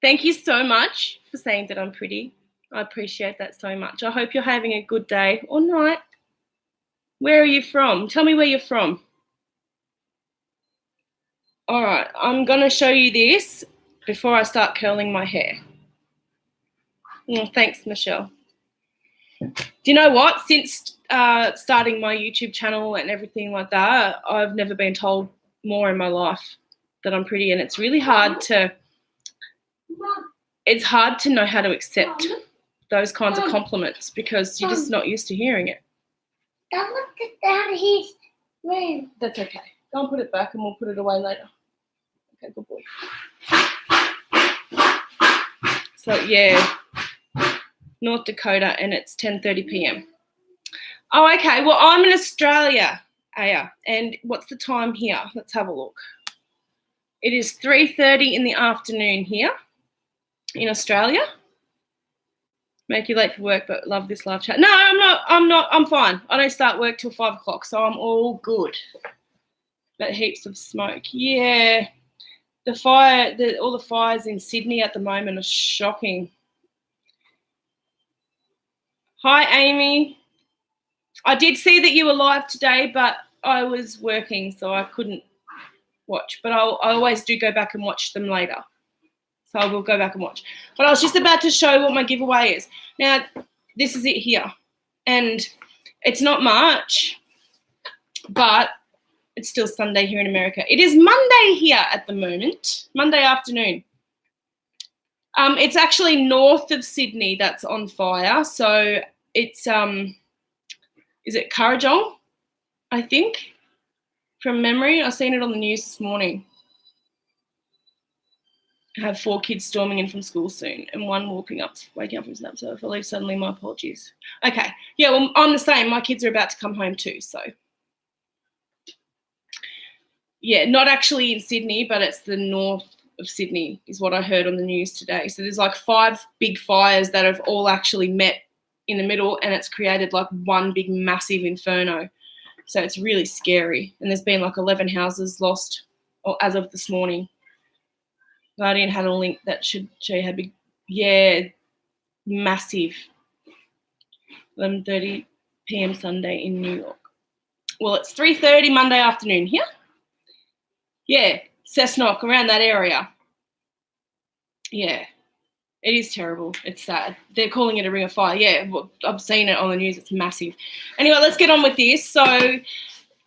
Thank you so much for saying that I'm pretty. I appreciate that so much. I hope you're having a good day or night. Where are you from? Tell me where you're from. All right, I'm going to show you this before I start curling my hair. Oh, thanks, Michelle. Do you know what? Since starting my YouTube channel and everything like that, I've never been told more in my life that I'm pretty, and it's really hard to know how to accept those kinds of compliments because you're just not used to hearing it. Don't look at that. He's room. That's okay. Go and put it back and we'll put it away later. Okay, good boy. So, yeah, North Dakota, and it's 10:30 p.m. Oh, okay. Well, I'm in Australia, Aya, and what's the time here? Let's have a look. It is 3:30 in the afternoon here in Australia. Make you late for work, but love this live chat. No, I'm not. I'm fine. I don't start work till 5 o'clock, so I'm all good. But heaps of smoke. Yeah. all the fires in Sydney at the moment are shocking. Hi, Amy. I did see that you were live today, but I was working, so I couldn't watch. But I always do go back and watch them later. So I will go back and watch. But I was just about to show what my giveaway is. Now, this is it here. And it's not much, but it's still Sunday here in America. It is Monday here at the moment, Monday afternoon. It's actually north of Sydney that's on fire. So it's, is it Kurrajong, I think, from memory? I've seen it on the news this morning. I have 4 kids storming in from school soon and 1 waking up from nap. So if I leave suddenly, my apologies. Okay. Yeah, well, I'm the same. My kids are about to come home too, so. Yeah, not actually in Sydney, but it's the north of Sydney is what I heard on the news today. So there's like 5 big fires that have all actually met in the middle, and it's created like one big massive inferno. So it's really scary. And there's been like 11 houses lost as of this morning. Guardian had a link that should show you how big. Yeah, massive. 11:30 p.m. Sunday in New York. Well, it's 3:30 Monday afternoon here. Yeah, Cessnock, around that area. Yeah, it is terrible. It's sad. They're calling it a ring of fire. Yeah, well, I've seen it on the news. It's massive. Anyway, let's get on with this. So,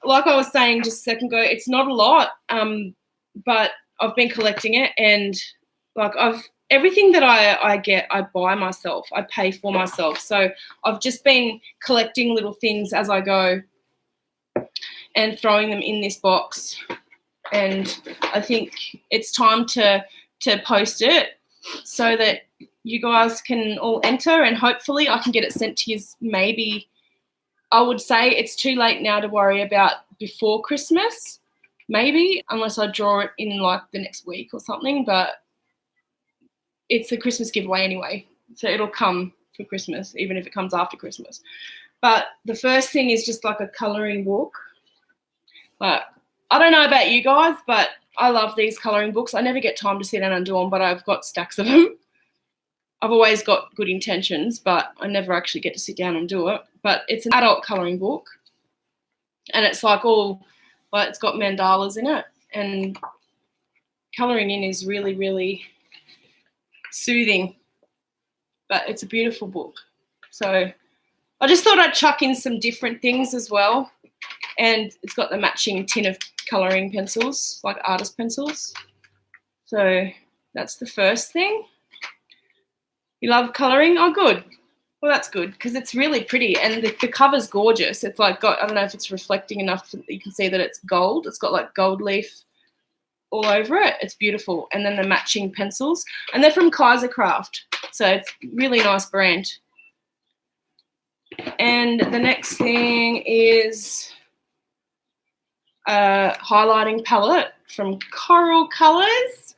like I was saying just a second ago, it's not a lot, but I've been collecting it, and like everything that I get, I buy myself. I pay for myself. So I've just been collecting little things as I go and throwing them in this box. And I think it's time to post it so that you guys can all enter, and hopefully I can get it sent to you. Maybe I would say it's too late now to worry about before Christmas, maybe, unless I draw it in like the next week or something, but it's a Christmas giveaway anyway, so it'll come for Christmas, even if it comes after Christmas. But the first thing is just like a colouring book. But I don't know about you guys, but I love these colouring books. I never get time to sit down and do them, but I've got stacks of them. I've always got good intentions, but I never actually get to sit down and do it. But it's an adult colouring book, and it's like it's got mandalas in it, and colouring in is really, really soothing. But it's a beautiful book. So I just thought I'd chuck in some different things as well. And it's got the matching tin of colouring pencils, like artist pencils. So that's the first thing. You love colouring? Oh, good. Well, that's good because it's really pretty, and the cover's gorgeous. It's like I don't know if it's reflecting enough so that you can see that it's gold. It's got like gold leaf all over it. It's beautiful. And then the matching pencils. And they're from Kaisercraft. So it's really nice brand. And the next thing is a highlighting palette from Coral Colours.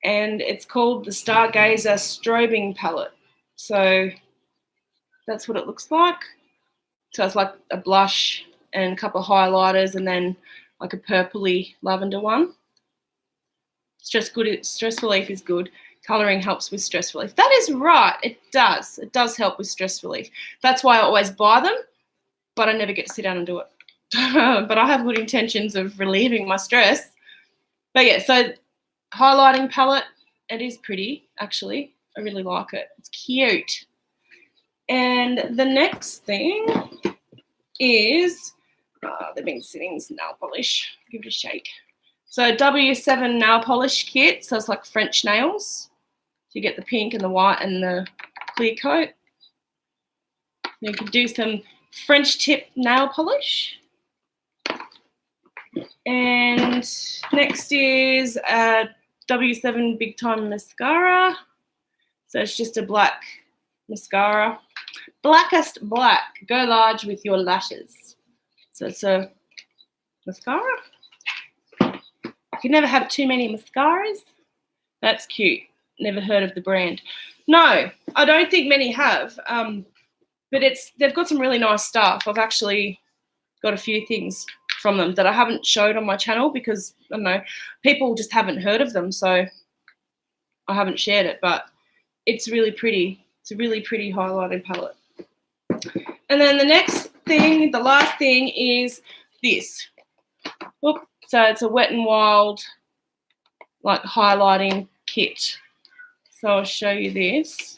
And it's called the Stargazer Strobing Palette. So that's what it looks like. So it's like a blush and a couple of highlighters and then like a purpley lavender one. Stress relief is good. Colouring helps with stress relief. That is right. It does. It does help with stress relief. That's why I always buy them, but I never get to sit down and do it. But I have good intentions of relieving my stress. But yeah, so highlighting palette. It is pretty, actually. I really like it. It's cute. And the next thing is, they've been sitting, nail polish. Give it a shake. So W7 nail polish kit. So it's like French nails. So you get the pink and the white and the clear coat. You can do some French tip nail polish. And next is a W7 Big Time Mascara. So it's just a black mascara. Blackest black. Go large with your lashes. So it's a mascara. You can never have too many mascaras. That's cute. Never heard of the brand. No, I don't think many have. But they've got some really nice stuff. I've actually got a few things from them that I haven't showed on my channel because, I don't know, people just haven't heard of them, so I haven't shared it, but it's really pretty. It's a really pretty highlighted palette. And then the next thing, the last thing is this. Oop, so it's a Wet n Wild like highlighting kit. So I'll show you this.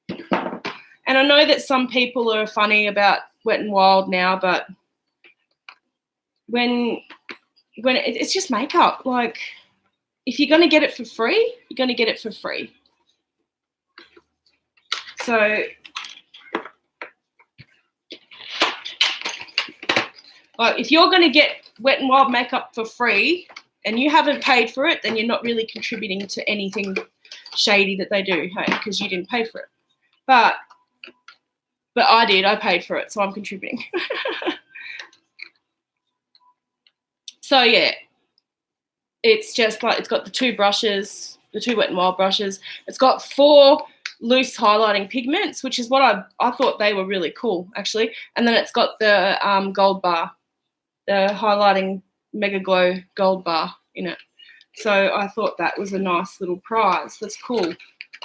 And I know that some people are funny about Wet n Wild now, but when it's just makeup. Like, if you're going to get it for free, you're going to get it for free. So, like, if you're going to get Wet n Wild makeup for free and you haven't paid for it, then you're not really contributing to anything shady that they do, hey, because you didn't pay for it. But I did. I paid for it, so I'm contributing. So, yeah, it's just like, it's got the two brushes, the two Wet n Wild brushes. It's got 4 loose highlighting pigments, which is what I thought they were really cool, actually. And then it's got the gold bar, the highlighting Mega Glow gold bar in it. So I thought that was a nice little prize. That's cool.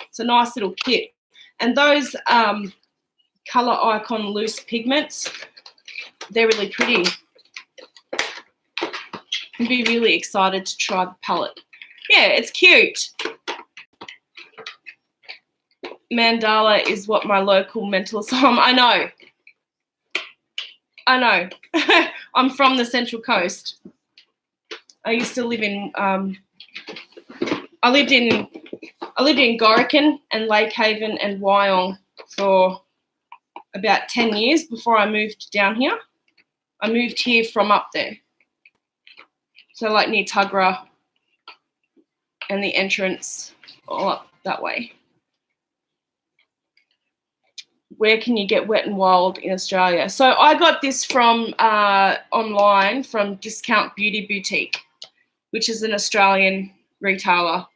It's a nice little kit. And those Colour Icon loose pigments, they're really pretty. I'd be really excited to try the palette. Yeah, it's cute. Mandala is what my local mental asylum. I know. I'm from the Central Coast. I used to live in. I lived in Gorican and Lake Haven and Wyong for about 10 years before I moved down here. I moved here from up there. So like near Tuggerah and the Entrants, all up that way. Where can you get Wet n Wild in Australia? So I got this from online from Discount Beauty Boutique, which is an Australian retailer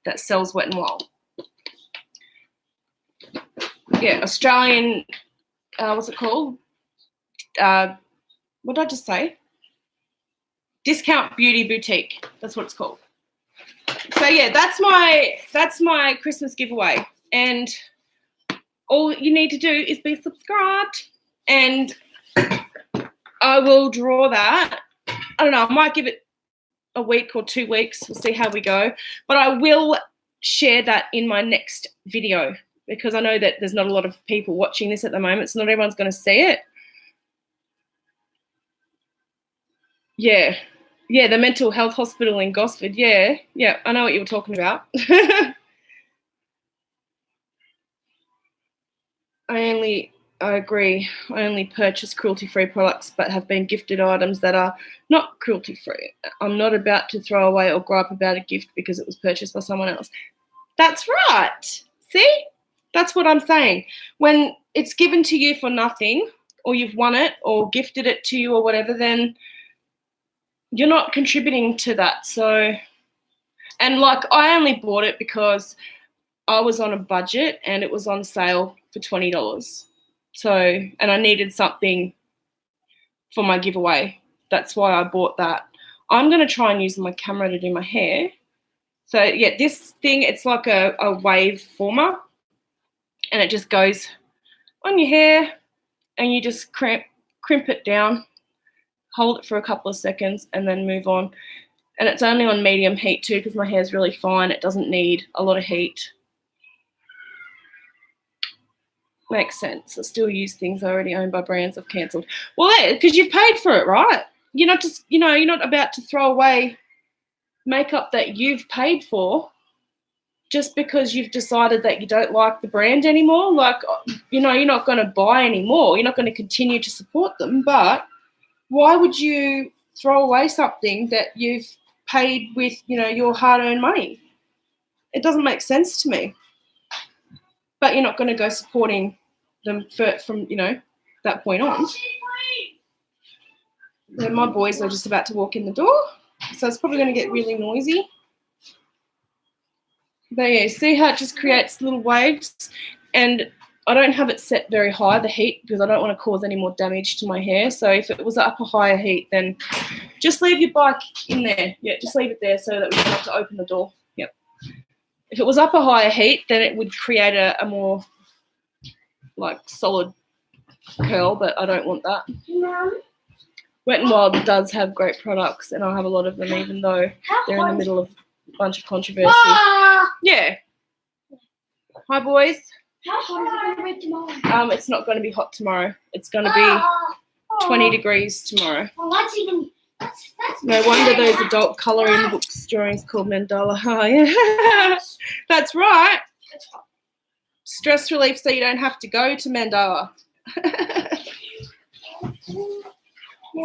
that sells Wet n Wild. Yeah, Australian, what's it called? What did I just say? Discount Beauty Boutique. That's what it's called. So yeah, that's my Christmas giveaway. And all you need to do is be subscribed, and I will draw that. I don't know, I might give it a week or 2 weeks. We'll see how we go. But I will share that in my next video because I know that there's not a lot of people watching this at the moment, so not everyone's going to see it. Yeah. Yeah, the mental health hospital in Gosford. Yeah, I know what you were talking about. I agree. I only purchase cruelty-free products but have been gifted items that are not cruelty-free. I'm not about to throw away or gripe about a gift because it was purchased by someone else. That's right. See? That's what I'm saying. When it's given to you for nothing, or you've won it or gifted it to you or whatever, then you're not contributing to that. So, and like, I only bought it because I was on a budget and it was on sale for $20. So, and I needed something for my giveaway. That's why I bought that. I'm going to try and use my camera to do my hair. So yeah, this thing, it's like a wave former, and it just goes on your hair and you just crimp it down. Hold it for a couple of seconds and then move on. And it's only on medium heat too because my hair is really fine. It doesn't need a lot of heat. Makes sense. I still use things already owned by brands I've cancelled. Well, yeah, because you've paid for it, right? You're not just, you're not about to throw away makeup that you've paid for just because you've decided that you don't like the brand anymore. Like, you're not going to buy anymore. You're not going to continue to support them, but why would you throw away something that you've paid with, your hard-earned money? It doesn't make sense to me. But you're not going to go supporting them from that point on. And my boys are just about to walk in the door, so it's probably going to get really noisy. But yeah, see how it just creates little waves? And I don't have it set very high, the heat, because I don't want to cause any more damage to my hair. So if it was up a higher heat, then just leave your bike in there. Yeah, just leave it there so that we don't have to open the door. Yep. If it was up a higher heat, then it would create a more like solid curl, but I don't want that. Mum, Wet n Wild does have great products, and I have a lot of them, even though they're in the middle of a bunch of controversy. Ah! Yeah. Hi, boys. How hot is it going to be tomorrow? It's not going to be hot tomorrow. It's going to be 20 degrees tomorrow. Well, that's even. That's No wonder those adult colouring books drawings called mandala. Oh, yeah. That's right. Stress relief so you don't have to go to mandala.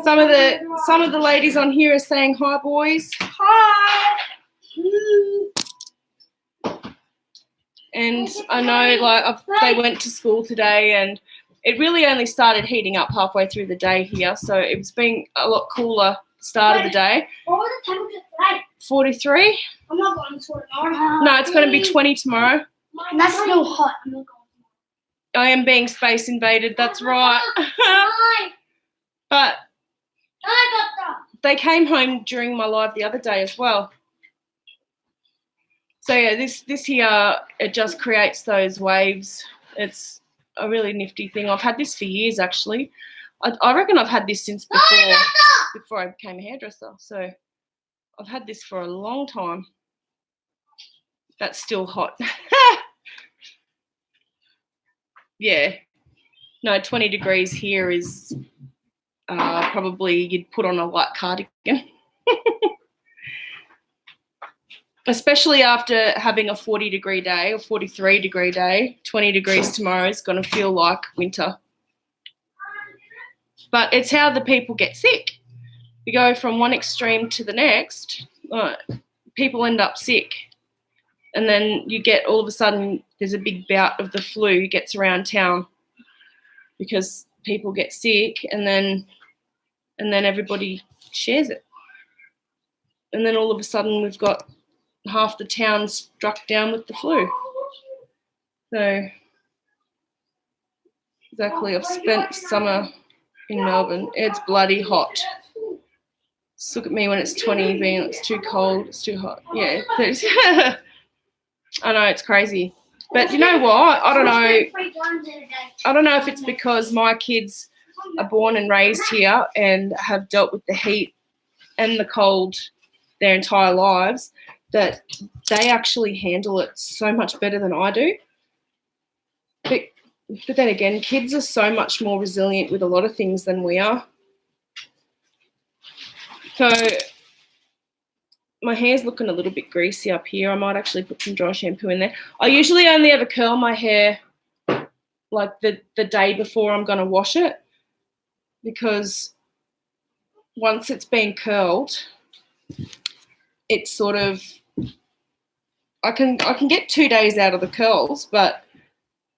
Some of the ladies on here are saying hi, boys. Hi. And I know, like, they went to school today, and it really only started heating up halfway through the day here, so it was being a lot cooler start of the day. What was the temperature today? 43. I'm not going to school tomorrow. No, it's going to be 20 tomorrow. And that's still hot. I'm not going. I am being space invaded. That's right. Hi. But Hi, Doctor. they came home during my live the other day as well. So yeah, this here, it just creates those waves. It's a really nifty thing. I've had this for years, actually. I reckon I've had this since before I became a hairdresser. So I've had this for a long time. That's still hot. Yeah. No, 20 degrees here is probably you'd put on a light cardigan. Especially after having a 40-degree day or 43-degree day, 20 degrees tomorrow is going to feel like winter. But it's how the people get sick. You go from one extreme to the next, people end up sick. And then you get all of a sudden there's a big bout of the flu gets around town because people get sick and then everybody shares it. And then all of a sudden we've got half the town struck down with the flu. So, exactly, I've spent summer in Melbourne. It's bloody hot. Just look at me when it's 20, being it's too cold, it's too hot. Yeah, I know, it's crazy. But you know what? I don't know if it's because my kids are born and raised here and have dealt with the heat and the cold their entire lives, that they actually handle it so much better than I do. But then again, kids are so much more resilient with a lot of things than we are. So my hair's looking a little bit greasy up here. I might actually put some dry shampoo in there. I usually only ever curl my hair like the day before I'm going to wash it, because once it's been curled, it's sort of, I can get 2 days out of the curls, but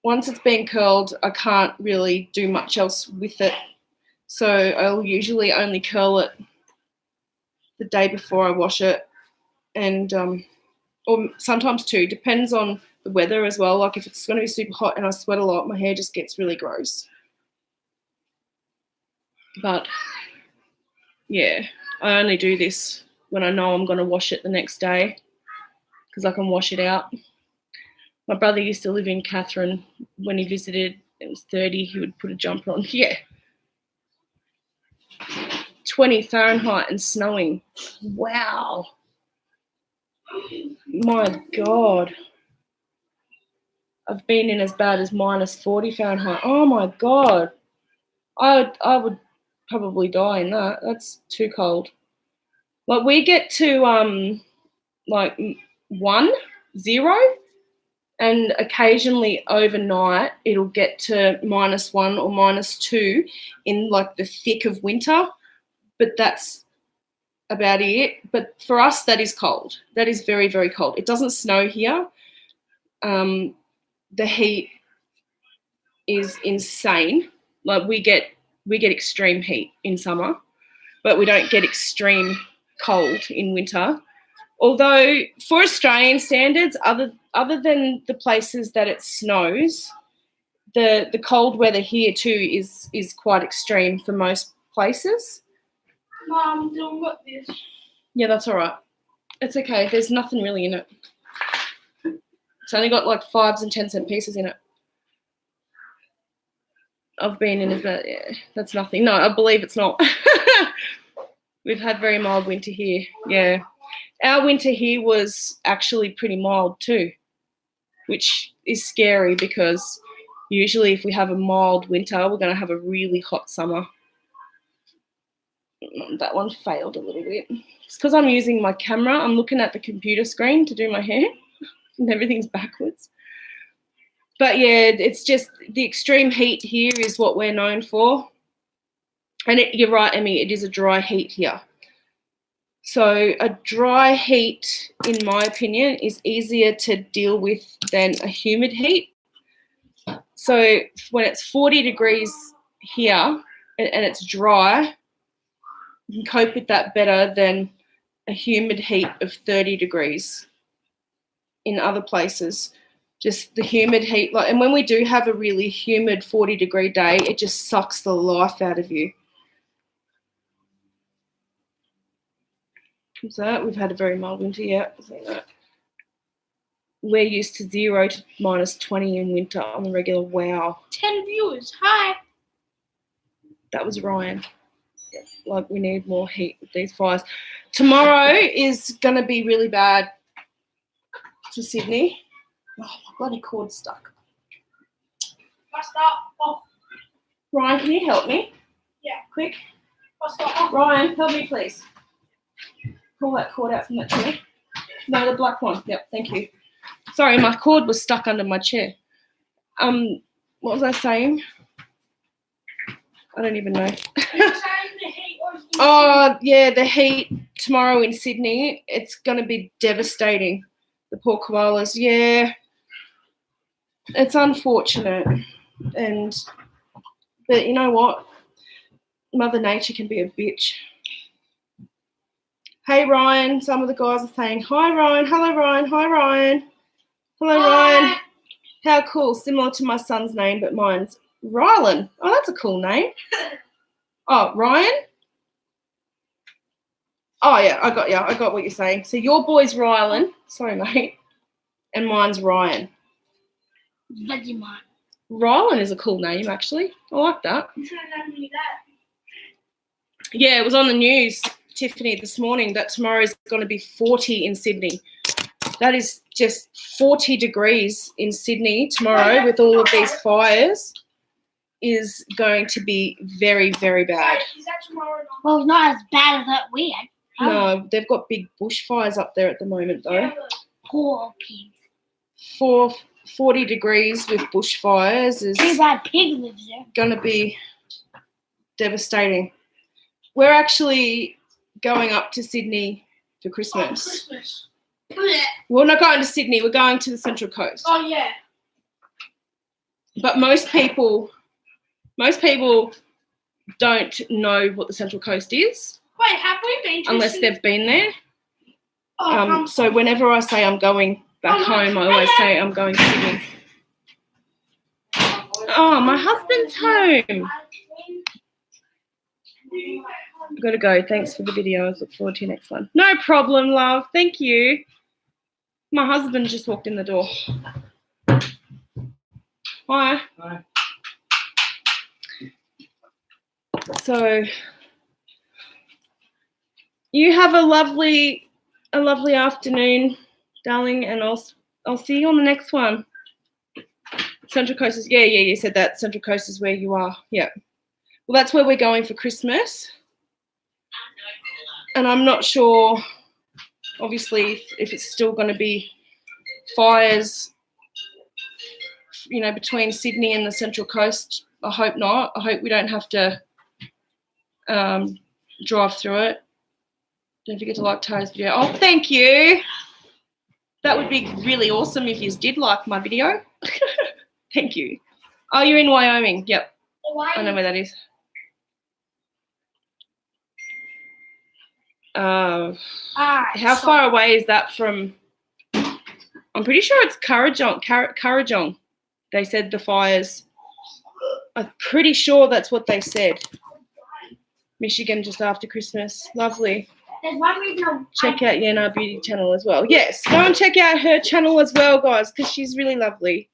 once it's been curled, I can't really do much else with it. So I'll usually only curl it the day before I wash it, and or sometimes two, depends on the weather as well. Like if it's going to be super hot and I sweat a lot, my hair just gets really gross. But yeah, I only do this when I know I'm going to wash it the next day, because I can wash it out. My brother used to live in Catherine. When he visited, it was 30, he would put a jumper on. Yeah. 20 Fahrenheit and snowing. Wow. My God. I've been in as bad as minus 40 Fahrenheit. Oh, my God. I would probably die in that. That's too cold. Like we get to like 1, 0, and occasionally overnight it'll get to -1 or -2 in like the thick of winter, but that's about it. But for us, that is cold. That is very, very cold. It doesn't snow here. The heat is insane. Like we get extreme heat in summer, but we don't get extreme cold in winter. Although for Australian standards, other than the places that it snows, the cold weather here too is quite extreme for most places. Mom, don't got this. Yeah, that's all right. It's okay. There's nothing really in it. It's only got like 5s and 10-cent pieces in it. I've been in it, but yeah, that's nothing. No, I believe it's not. We've had very mild winter here. Yeah. Our winter here was actually pretty mild too, which is scary because usually if we have a mild winter, we're going to have a really hot summer. That one failed a little bit. It's because I'm using my camera. I'm looking at the computer screen to do my hair and everything's backwards. But yeah, it's just the extreme heat here is what we're known for. And you're right, Emmy, it is a dry heat here. So a dry heat, in my opinion, is easier to deal with than a humid heat. So when it's 40 degrees here and it's dry, you can cope with that better than a humid heat of 30 degrees in other places. Just the humid heat, and when we do have a really humid 40-degree day, it just sucks the life out of you. So we've had a very mild winter, yeah. We're used to 0 to -20 in winter on the regular. Wow. 10 viewers. Hi. That was Ryan. Like, we need more heat with these fires. Tomorrow is going to be really bad for Sydney. Oh, my bloody cord's stuck. Ryan, can you help me? Yeah. Quick. Ryan, help me, please. Pull that cord out from that chair. No, the black one. Yep, thank you. Sorry, my cord was stuck under my chair. What was I saying? I don't even know. Oh, yeah, the heat tomorrow in Sydney, it's going to be devastating. The poor koalas, yeah. It's unfortunate. But you know what? Mother Nature can be a bitch. Hey, Ryan. Some of the guys are saying, hi, Ryan. Hello, Ryan. Hi, Ryan. Hello, Hi. Ryan. How cool. Similar to my son's name, but mine's Rylan. Oh, that's a cool name. Oh, Ryan? Oh, yeah, I got you. I got what you're saying. So your boy's Rylan. Sorry, mate. And mine's Ryan. Vegemite. Rylan is a cool name, actually. I like that. You should have named me that. Yeah, it was on the news, Tiffany, this morning that tomorrow is going to be 40 in Sydney. That is just 40 degrees in Sydney tomorrow with all of these fires is going to be very, very bad. Is that tomorrow? Well, it's not as bad as that we had. No, they've got big bushfires up there at the moment, though. Yeah, poor pig. 40 degrees with bushfires is Too bad pig lives there. going to be devastating. We're actually going up to Sydney for Christmas. Oh, Christmas. We're not going to Sydney. We're going to the Central Coast. Oh, yeah. But most people don't know what the Central Coast is. Wait, have we been to unless Sydney? they've been there. Oh, So whenever I say I'm going back home, I always say I'm going to Sydney. Oh, my husband's home. I've got to go. Thanks for the video. I look forward to your next one. No problem, love. Thank you. My husband just walked in the door. Hi. Hi. So you have a lovely afternoon, darling, and I'll see you on the next one. Central Coast is you said that Central Coast is where you are. Yeah. Well, that's where we're going for Christmas. And I'm not sure, obviously, if it's still going to be fires, between Sydney and the Central Coast. I hope not. I hope we don't have to drive through it. Don't forget to like Tara's video. Oh, thank you. That would be really awesome if you did like my video. Thank you. Oh, you're in Wyoming. Yep. I know where that is. How far away is that from? I'm pretty sure it's Kurrajong. They said the fires I'm pretty sure that's what they said. Michigan just after Christmas. Lovely. There's one reason Check out Yenna Beauty channel as well. Yes, go and check out her channel as well, guys, because she's really lovely.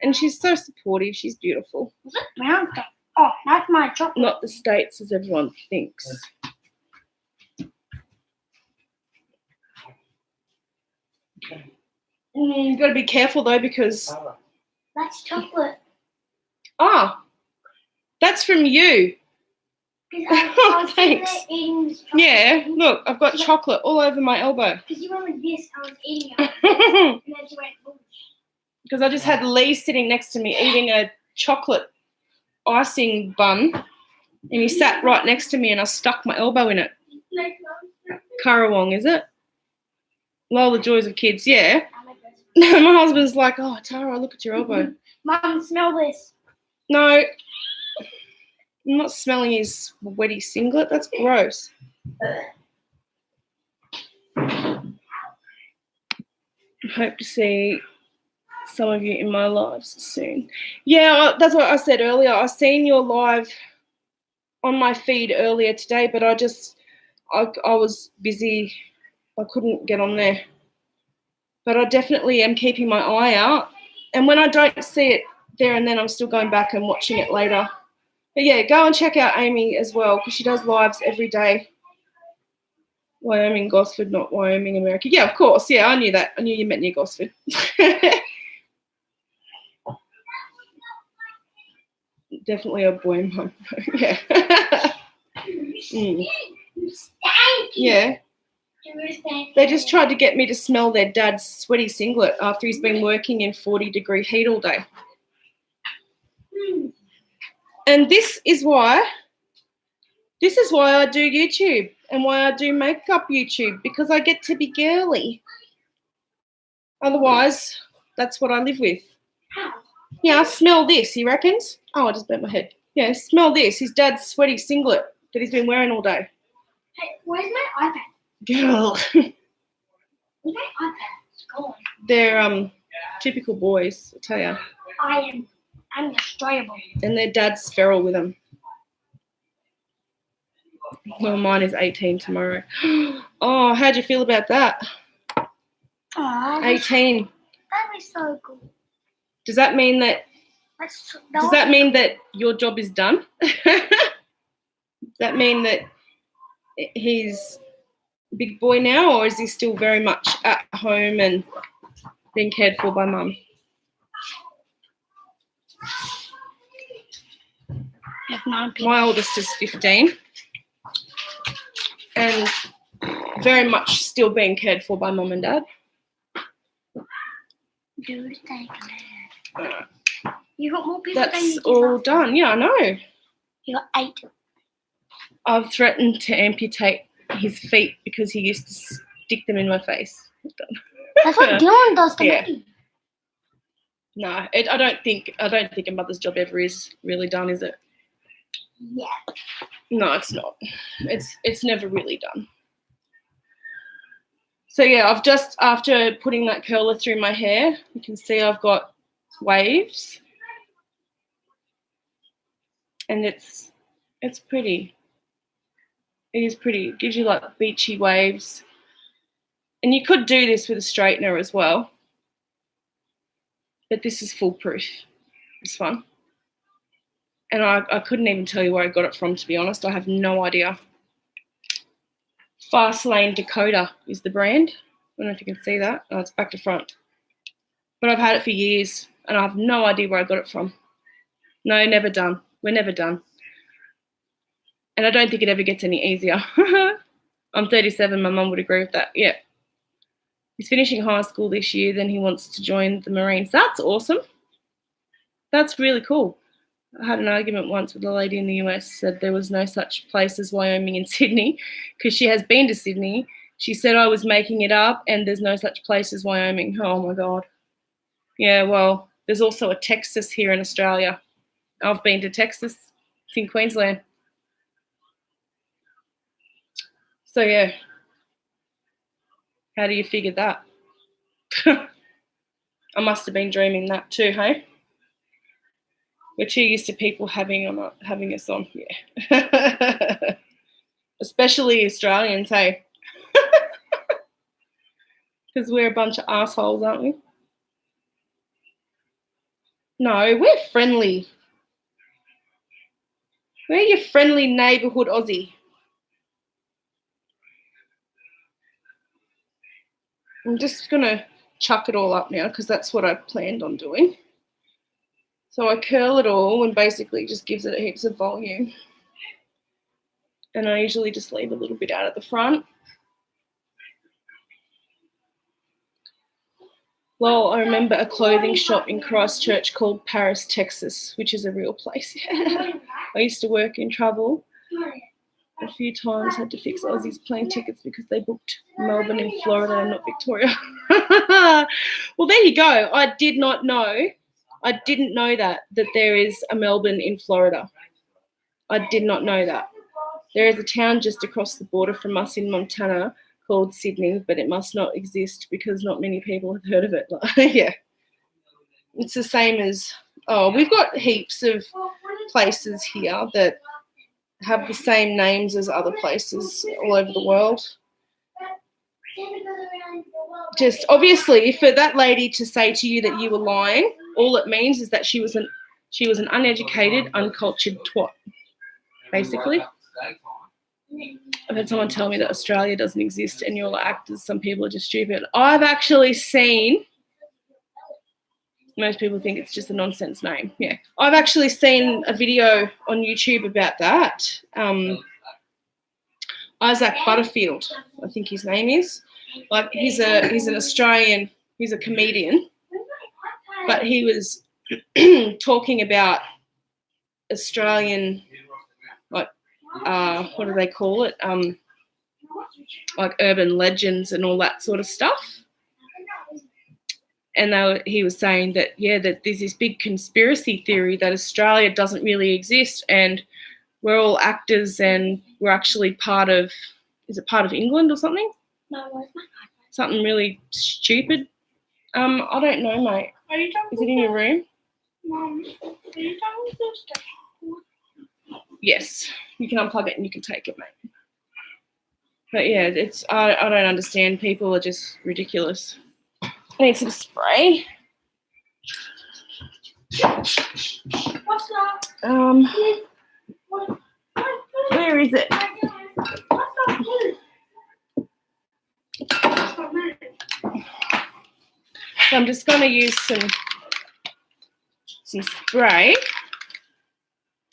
And she's so supportive. She's beautiful. Is it brown stuff? Oh, that's my chocolate. Not the States as everyone thinks. You've got to be careful, though, because... That's chocolate. Ah, that's from you. I was Thanks. eating this chocolate. Yeah, look, I've got chocolate all over my elbow. Because you went with this, I was eating it. And then she went, oh. Because I just had Lee sitting next to me eating a chocolate icing bun, and he sat right next to me, and I stuck my elbow in it. Currawong, is it? Lola joys of kids, yeah. My husband's like, oh, Tara, look at your elbow. Mum, smell this. No, I'm not smelling his wetty singlet. That's gross. I hope to see some of you in my lives soon. Yeah, that's what I said earlier. I seen your live on my feed earlier today, but I was busy. I couldn't get on there. But I definitely am keeping my eye out. And when I don't see it there and then, I'm still going back and watching it later. But yeah, go and check out Amy as well, because she does lives every day. Wyoming, Gosford, not Wyoming, America. Yeah, of course. Yeah, I knew that. I knew you meant near Gosford. Definitely a boy mum. Yeah. Yeah. They just tried to get me to smell their dad's sweaty singlet after he's been working in 40-degree heat all day. And this is why I do YouTube and why I do makeup YouTube, because I get to be girly. Otherwise, that's what I live with. Yeah, smell this, he reckons. Oh, I just burnt my head. Yeah, smell this, his dad's sweaty singlet that he's been wearing all day. Hey, where's my iPad? Girl. Where's my iPad? It's gone. They're typical boys, I tell you. I'm destroyable. And their dad's feral with them. Well, mine is 18 tomorrow. Oh, how'd you feel about that? Aww, 18. That was so cool. Does that mean that your job is done? Does that mean that he's a big boy now, or is he still very much at home and being cared for by mum? My oldest is 15 and very much still being cared for by mum and dad. You got more people than That's you all done. Yeah, I know. You got 8. I've threatened to amputate his feet because he used to stick them in my face. That's what Dylan does to me. No, I don't think a mother's job ever is really done, is it? Yeah. No, it's not. It's never really done. So yeah, I've just, after putting that curler through my hair, you can see I've got waves. And it's pretty. It is pretty. It gives you like beachy waves. And you could do this with a straightener as well. But this is foolproof. This one. And I couldn't even tell you where I got it from, to be honest. I have no idea. Fast Lane Dakota is the brand. I don't know if you can see that. Oh, it's back to front. But I've had it for years, and I have no idea where I got it from. No, never done. We're never done. And I don't think it ever gets any easier. I'm 37. My mum would agree with that. Yeah. He's finishing high school this year. Then he wants to join the Marines. That's awesome. That's really cool. I had an argument once with a lady in the US, said there was no such place as Wyoming in Sydney because she has been to Sydney. She said I was making it up and there's no such place as Wyoming. Oh, my God. Yeah, well, there's also a Texas here in Australia. I've been to Texas. It's in Queensland. So, yeah. How do you figure that? I must have been dreaming that too, hey? We're too used to people having us on. Yeah. Especially Australians, hey? Because we're a bunch of assholes, aren't we? No, we're friendly. We're your friendly neighbourhood Aussie. I'm just going to chuck it all up now because that's what I planned on doing. So I curl it all and basically just gives it heaps of volume. And I usually just leave a little bit out at the front. Well, I remember a clothing shop in Christchurch called Paris, Texas, which is a real place. I used to work in travel. A few times had to fix Aussies plane tickets because they booked Melbourne in Florida and not Victoria. Well, there you go. I did not know. I didn't know that there is a Melbourne in Florida. I did not know that. There is a town just across the border from us in Montana called Sydney, but it must not exist because not many people have heard of it. Yeah. It's the same as, we've got heaps of places here that have the same names as other places all over the world. Just obviously for that lady to say to you that you were lying, all it means is that she was an uneducated, uncultured twat, basically. I've had someone tell me that Australia doesn't exist and you're like actors, some people are just stupid. I've actually seen, most people think it's just a nonsense name. Yeah. I've actually seen a video on YouTube about that. Isaac Butterfield, I think his name is. Like he's an Australian, he's a comedian, but he was talking about Australian, like what do they call it? Like urban legends and all that sort of stuff. And he was saying that, that there's this big conspiracy theory that Australia doesn't really exist and we're all actors and we're actually part of, is it part of England or something? No, where's my iPad? Something really stupid. I don't know, mate. Are you done? Is it in your room? Mom, are you done with this stuff? Yes. You can unplug it and you can take it, mate. But yeah, it's I don't understand. People are just ridiculous. I need some spray. What's that? Where is it? So I'm just going to use some spray,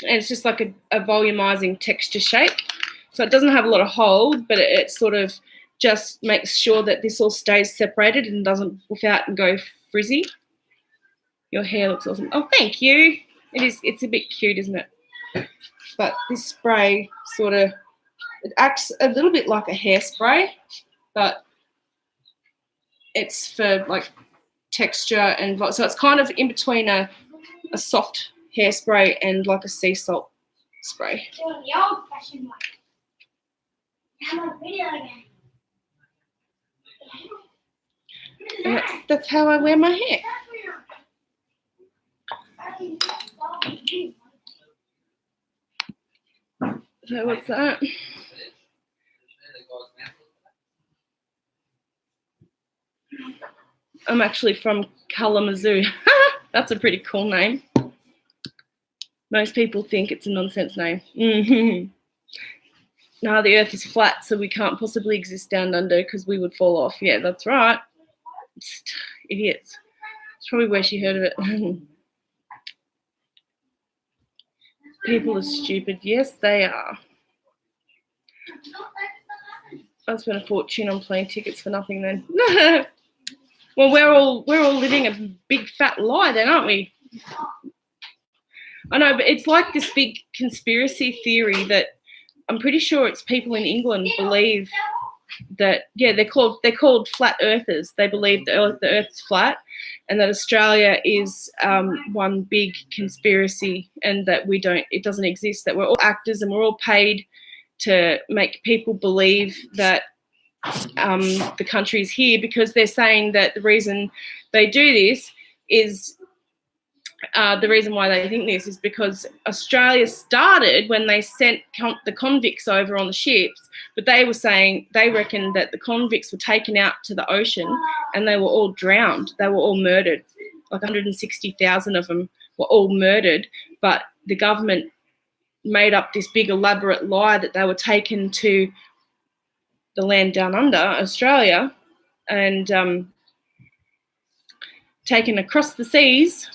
and it's just like a volumizing texture shake. So it doesn't have a lot of hold, but it sort of just makes sure that this all stays separated and doesn't woof out and go frizzy. Your hair looks awesome. Oh, thank you. It's a bit cute, isn't it? But this spray it acts a little bit like a hairspray, but it's for like texture and so it's kind of in between a soft hairspray and like a sea salt spray. Doing the old-fashioned one. Have a video again. And that's how I wear my hair. So what's that? I'm actually from Kalamazoo. That's a pretty cool name. Most people think it's a nonsense name. Mm-hmm. No, the earth is flat, so we can't possibly exist down under because we would fall off. Yeah, that's right. Idiots. It's probably where she heard of it. People are stupid. Yes, they are. I spent a fortune on plane tickets for nothing then. Well, we're all living a big fat lie then, aren't we? I know, but it's like this big conspiracy theory that I'm pretty sure it's people in England believe that, they're called flat earthers. They believe the earth's flat and that Australia is one big conspiracy and that it doesn't exist, that we're all actors and we're all paid to make people believe that the country's here because they're saying that the reason they do this is the reason why they think this is because Australia started when they sent the convicts over on the ships, but they were saying they reckoned that the convicts were taken out to the ocean and they were all drowned. They were all murdered. Like 160,000 of them were all murdered, but the government made up this big elaborate lie that they were taken to the land down under, Australia, and taken across the seas.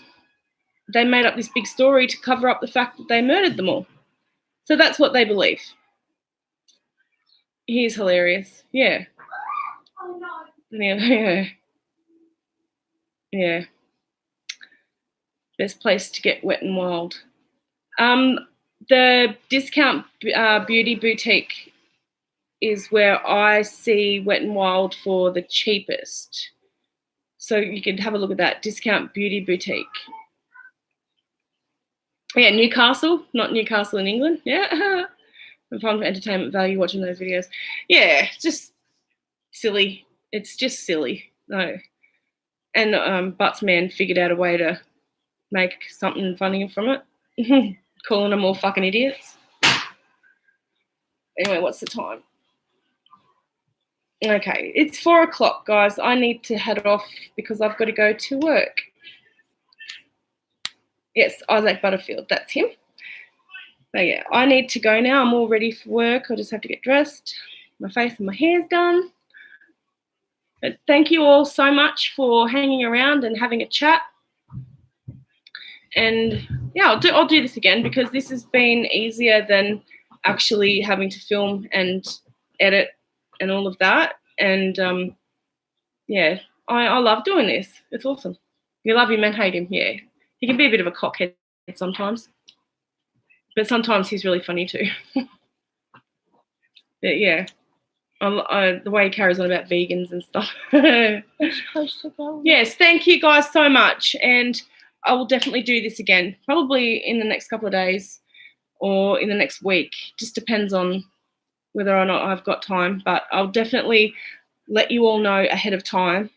They made up this big story to cover up the fact that they murdered them all. So that's what they believe. He's hilarious. Yeah. Yeah. Yeah. Best place to get Wet and Wild. The discount beauty boutique is where I see Wet and Wild for the cheapest. So you could have a look at that, discount beauty boutique. Yeah, Newcastle, not Newcastle in England. Yeah. And fun for entertainment value watching those videos. Yeah, just silly. It's just silly. No. And Butts Man figured out a way to make something funny from it. Calling them all fucking idiots. Anyway, what's the time? Okay, it's 4 o'clock, guys. I need to head off because I've got to go to work. Yes, Isaac Butterfield, that's him. So yeah, I need to go now. I'm all ready for work. I just have to get dressed. My face and my hair's done. But thank you all so much for hanging around and having a chat. And yeah, I'll do this again because this has been easier than actually having to film and edit and all of that. And yeah, I love doing this. It's awesome. You love him and hate him, yeah. He can be a bit of a cockhead sometimes, but sometimes he's really funny too. But yeah, the way he carries on about vegans and stuff. Supposed to go. Yes, thank you guys so much, and I will definitely do this again, probably in the next couple of days or in the next week. Just depends on whether or not I've got time, but I'll definitely let you all know ahead of time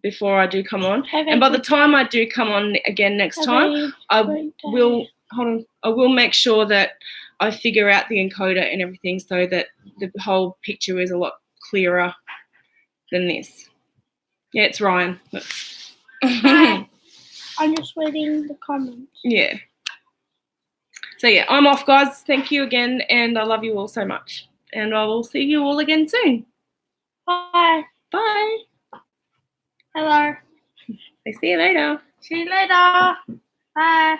before I do come on. And by the time I do come on again next time, I will make sure that I figure out the encoder and everything so that the whole picture is a lot clearer than this. Yeah, it's Ryan. Hi. I'm just reading the comments. Yeah. So yeah, I'm off, guys. Thank you again, and I love you all so much. And I will see you all again soon. Bye. Bye. Hello. I see you later. See you later. Bye.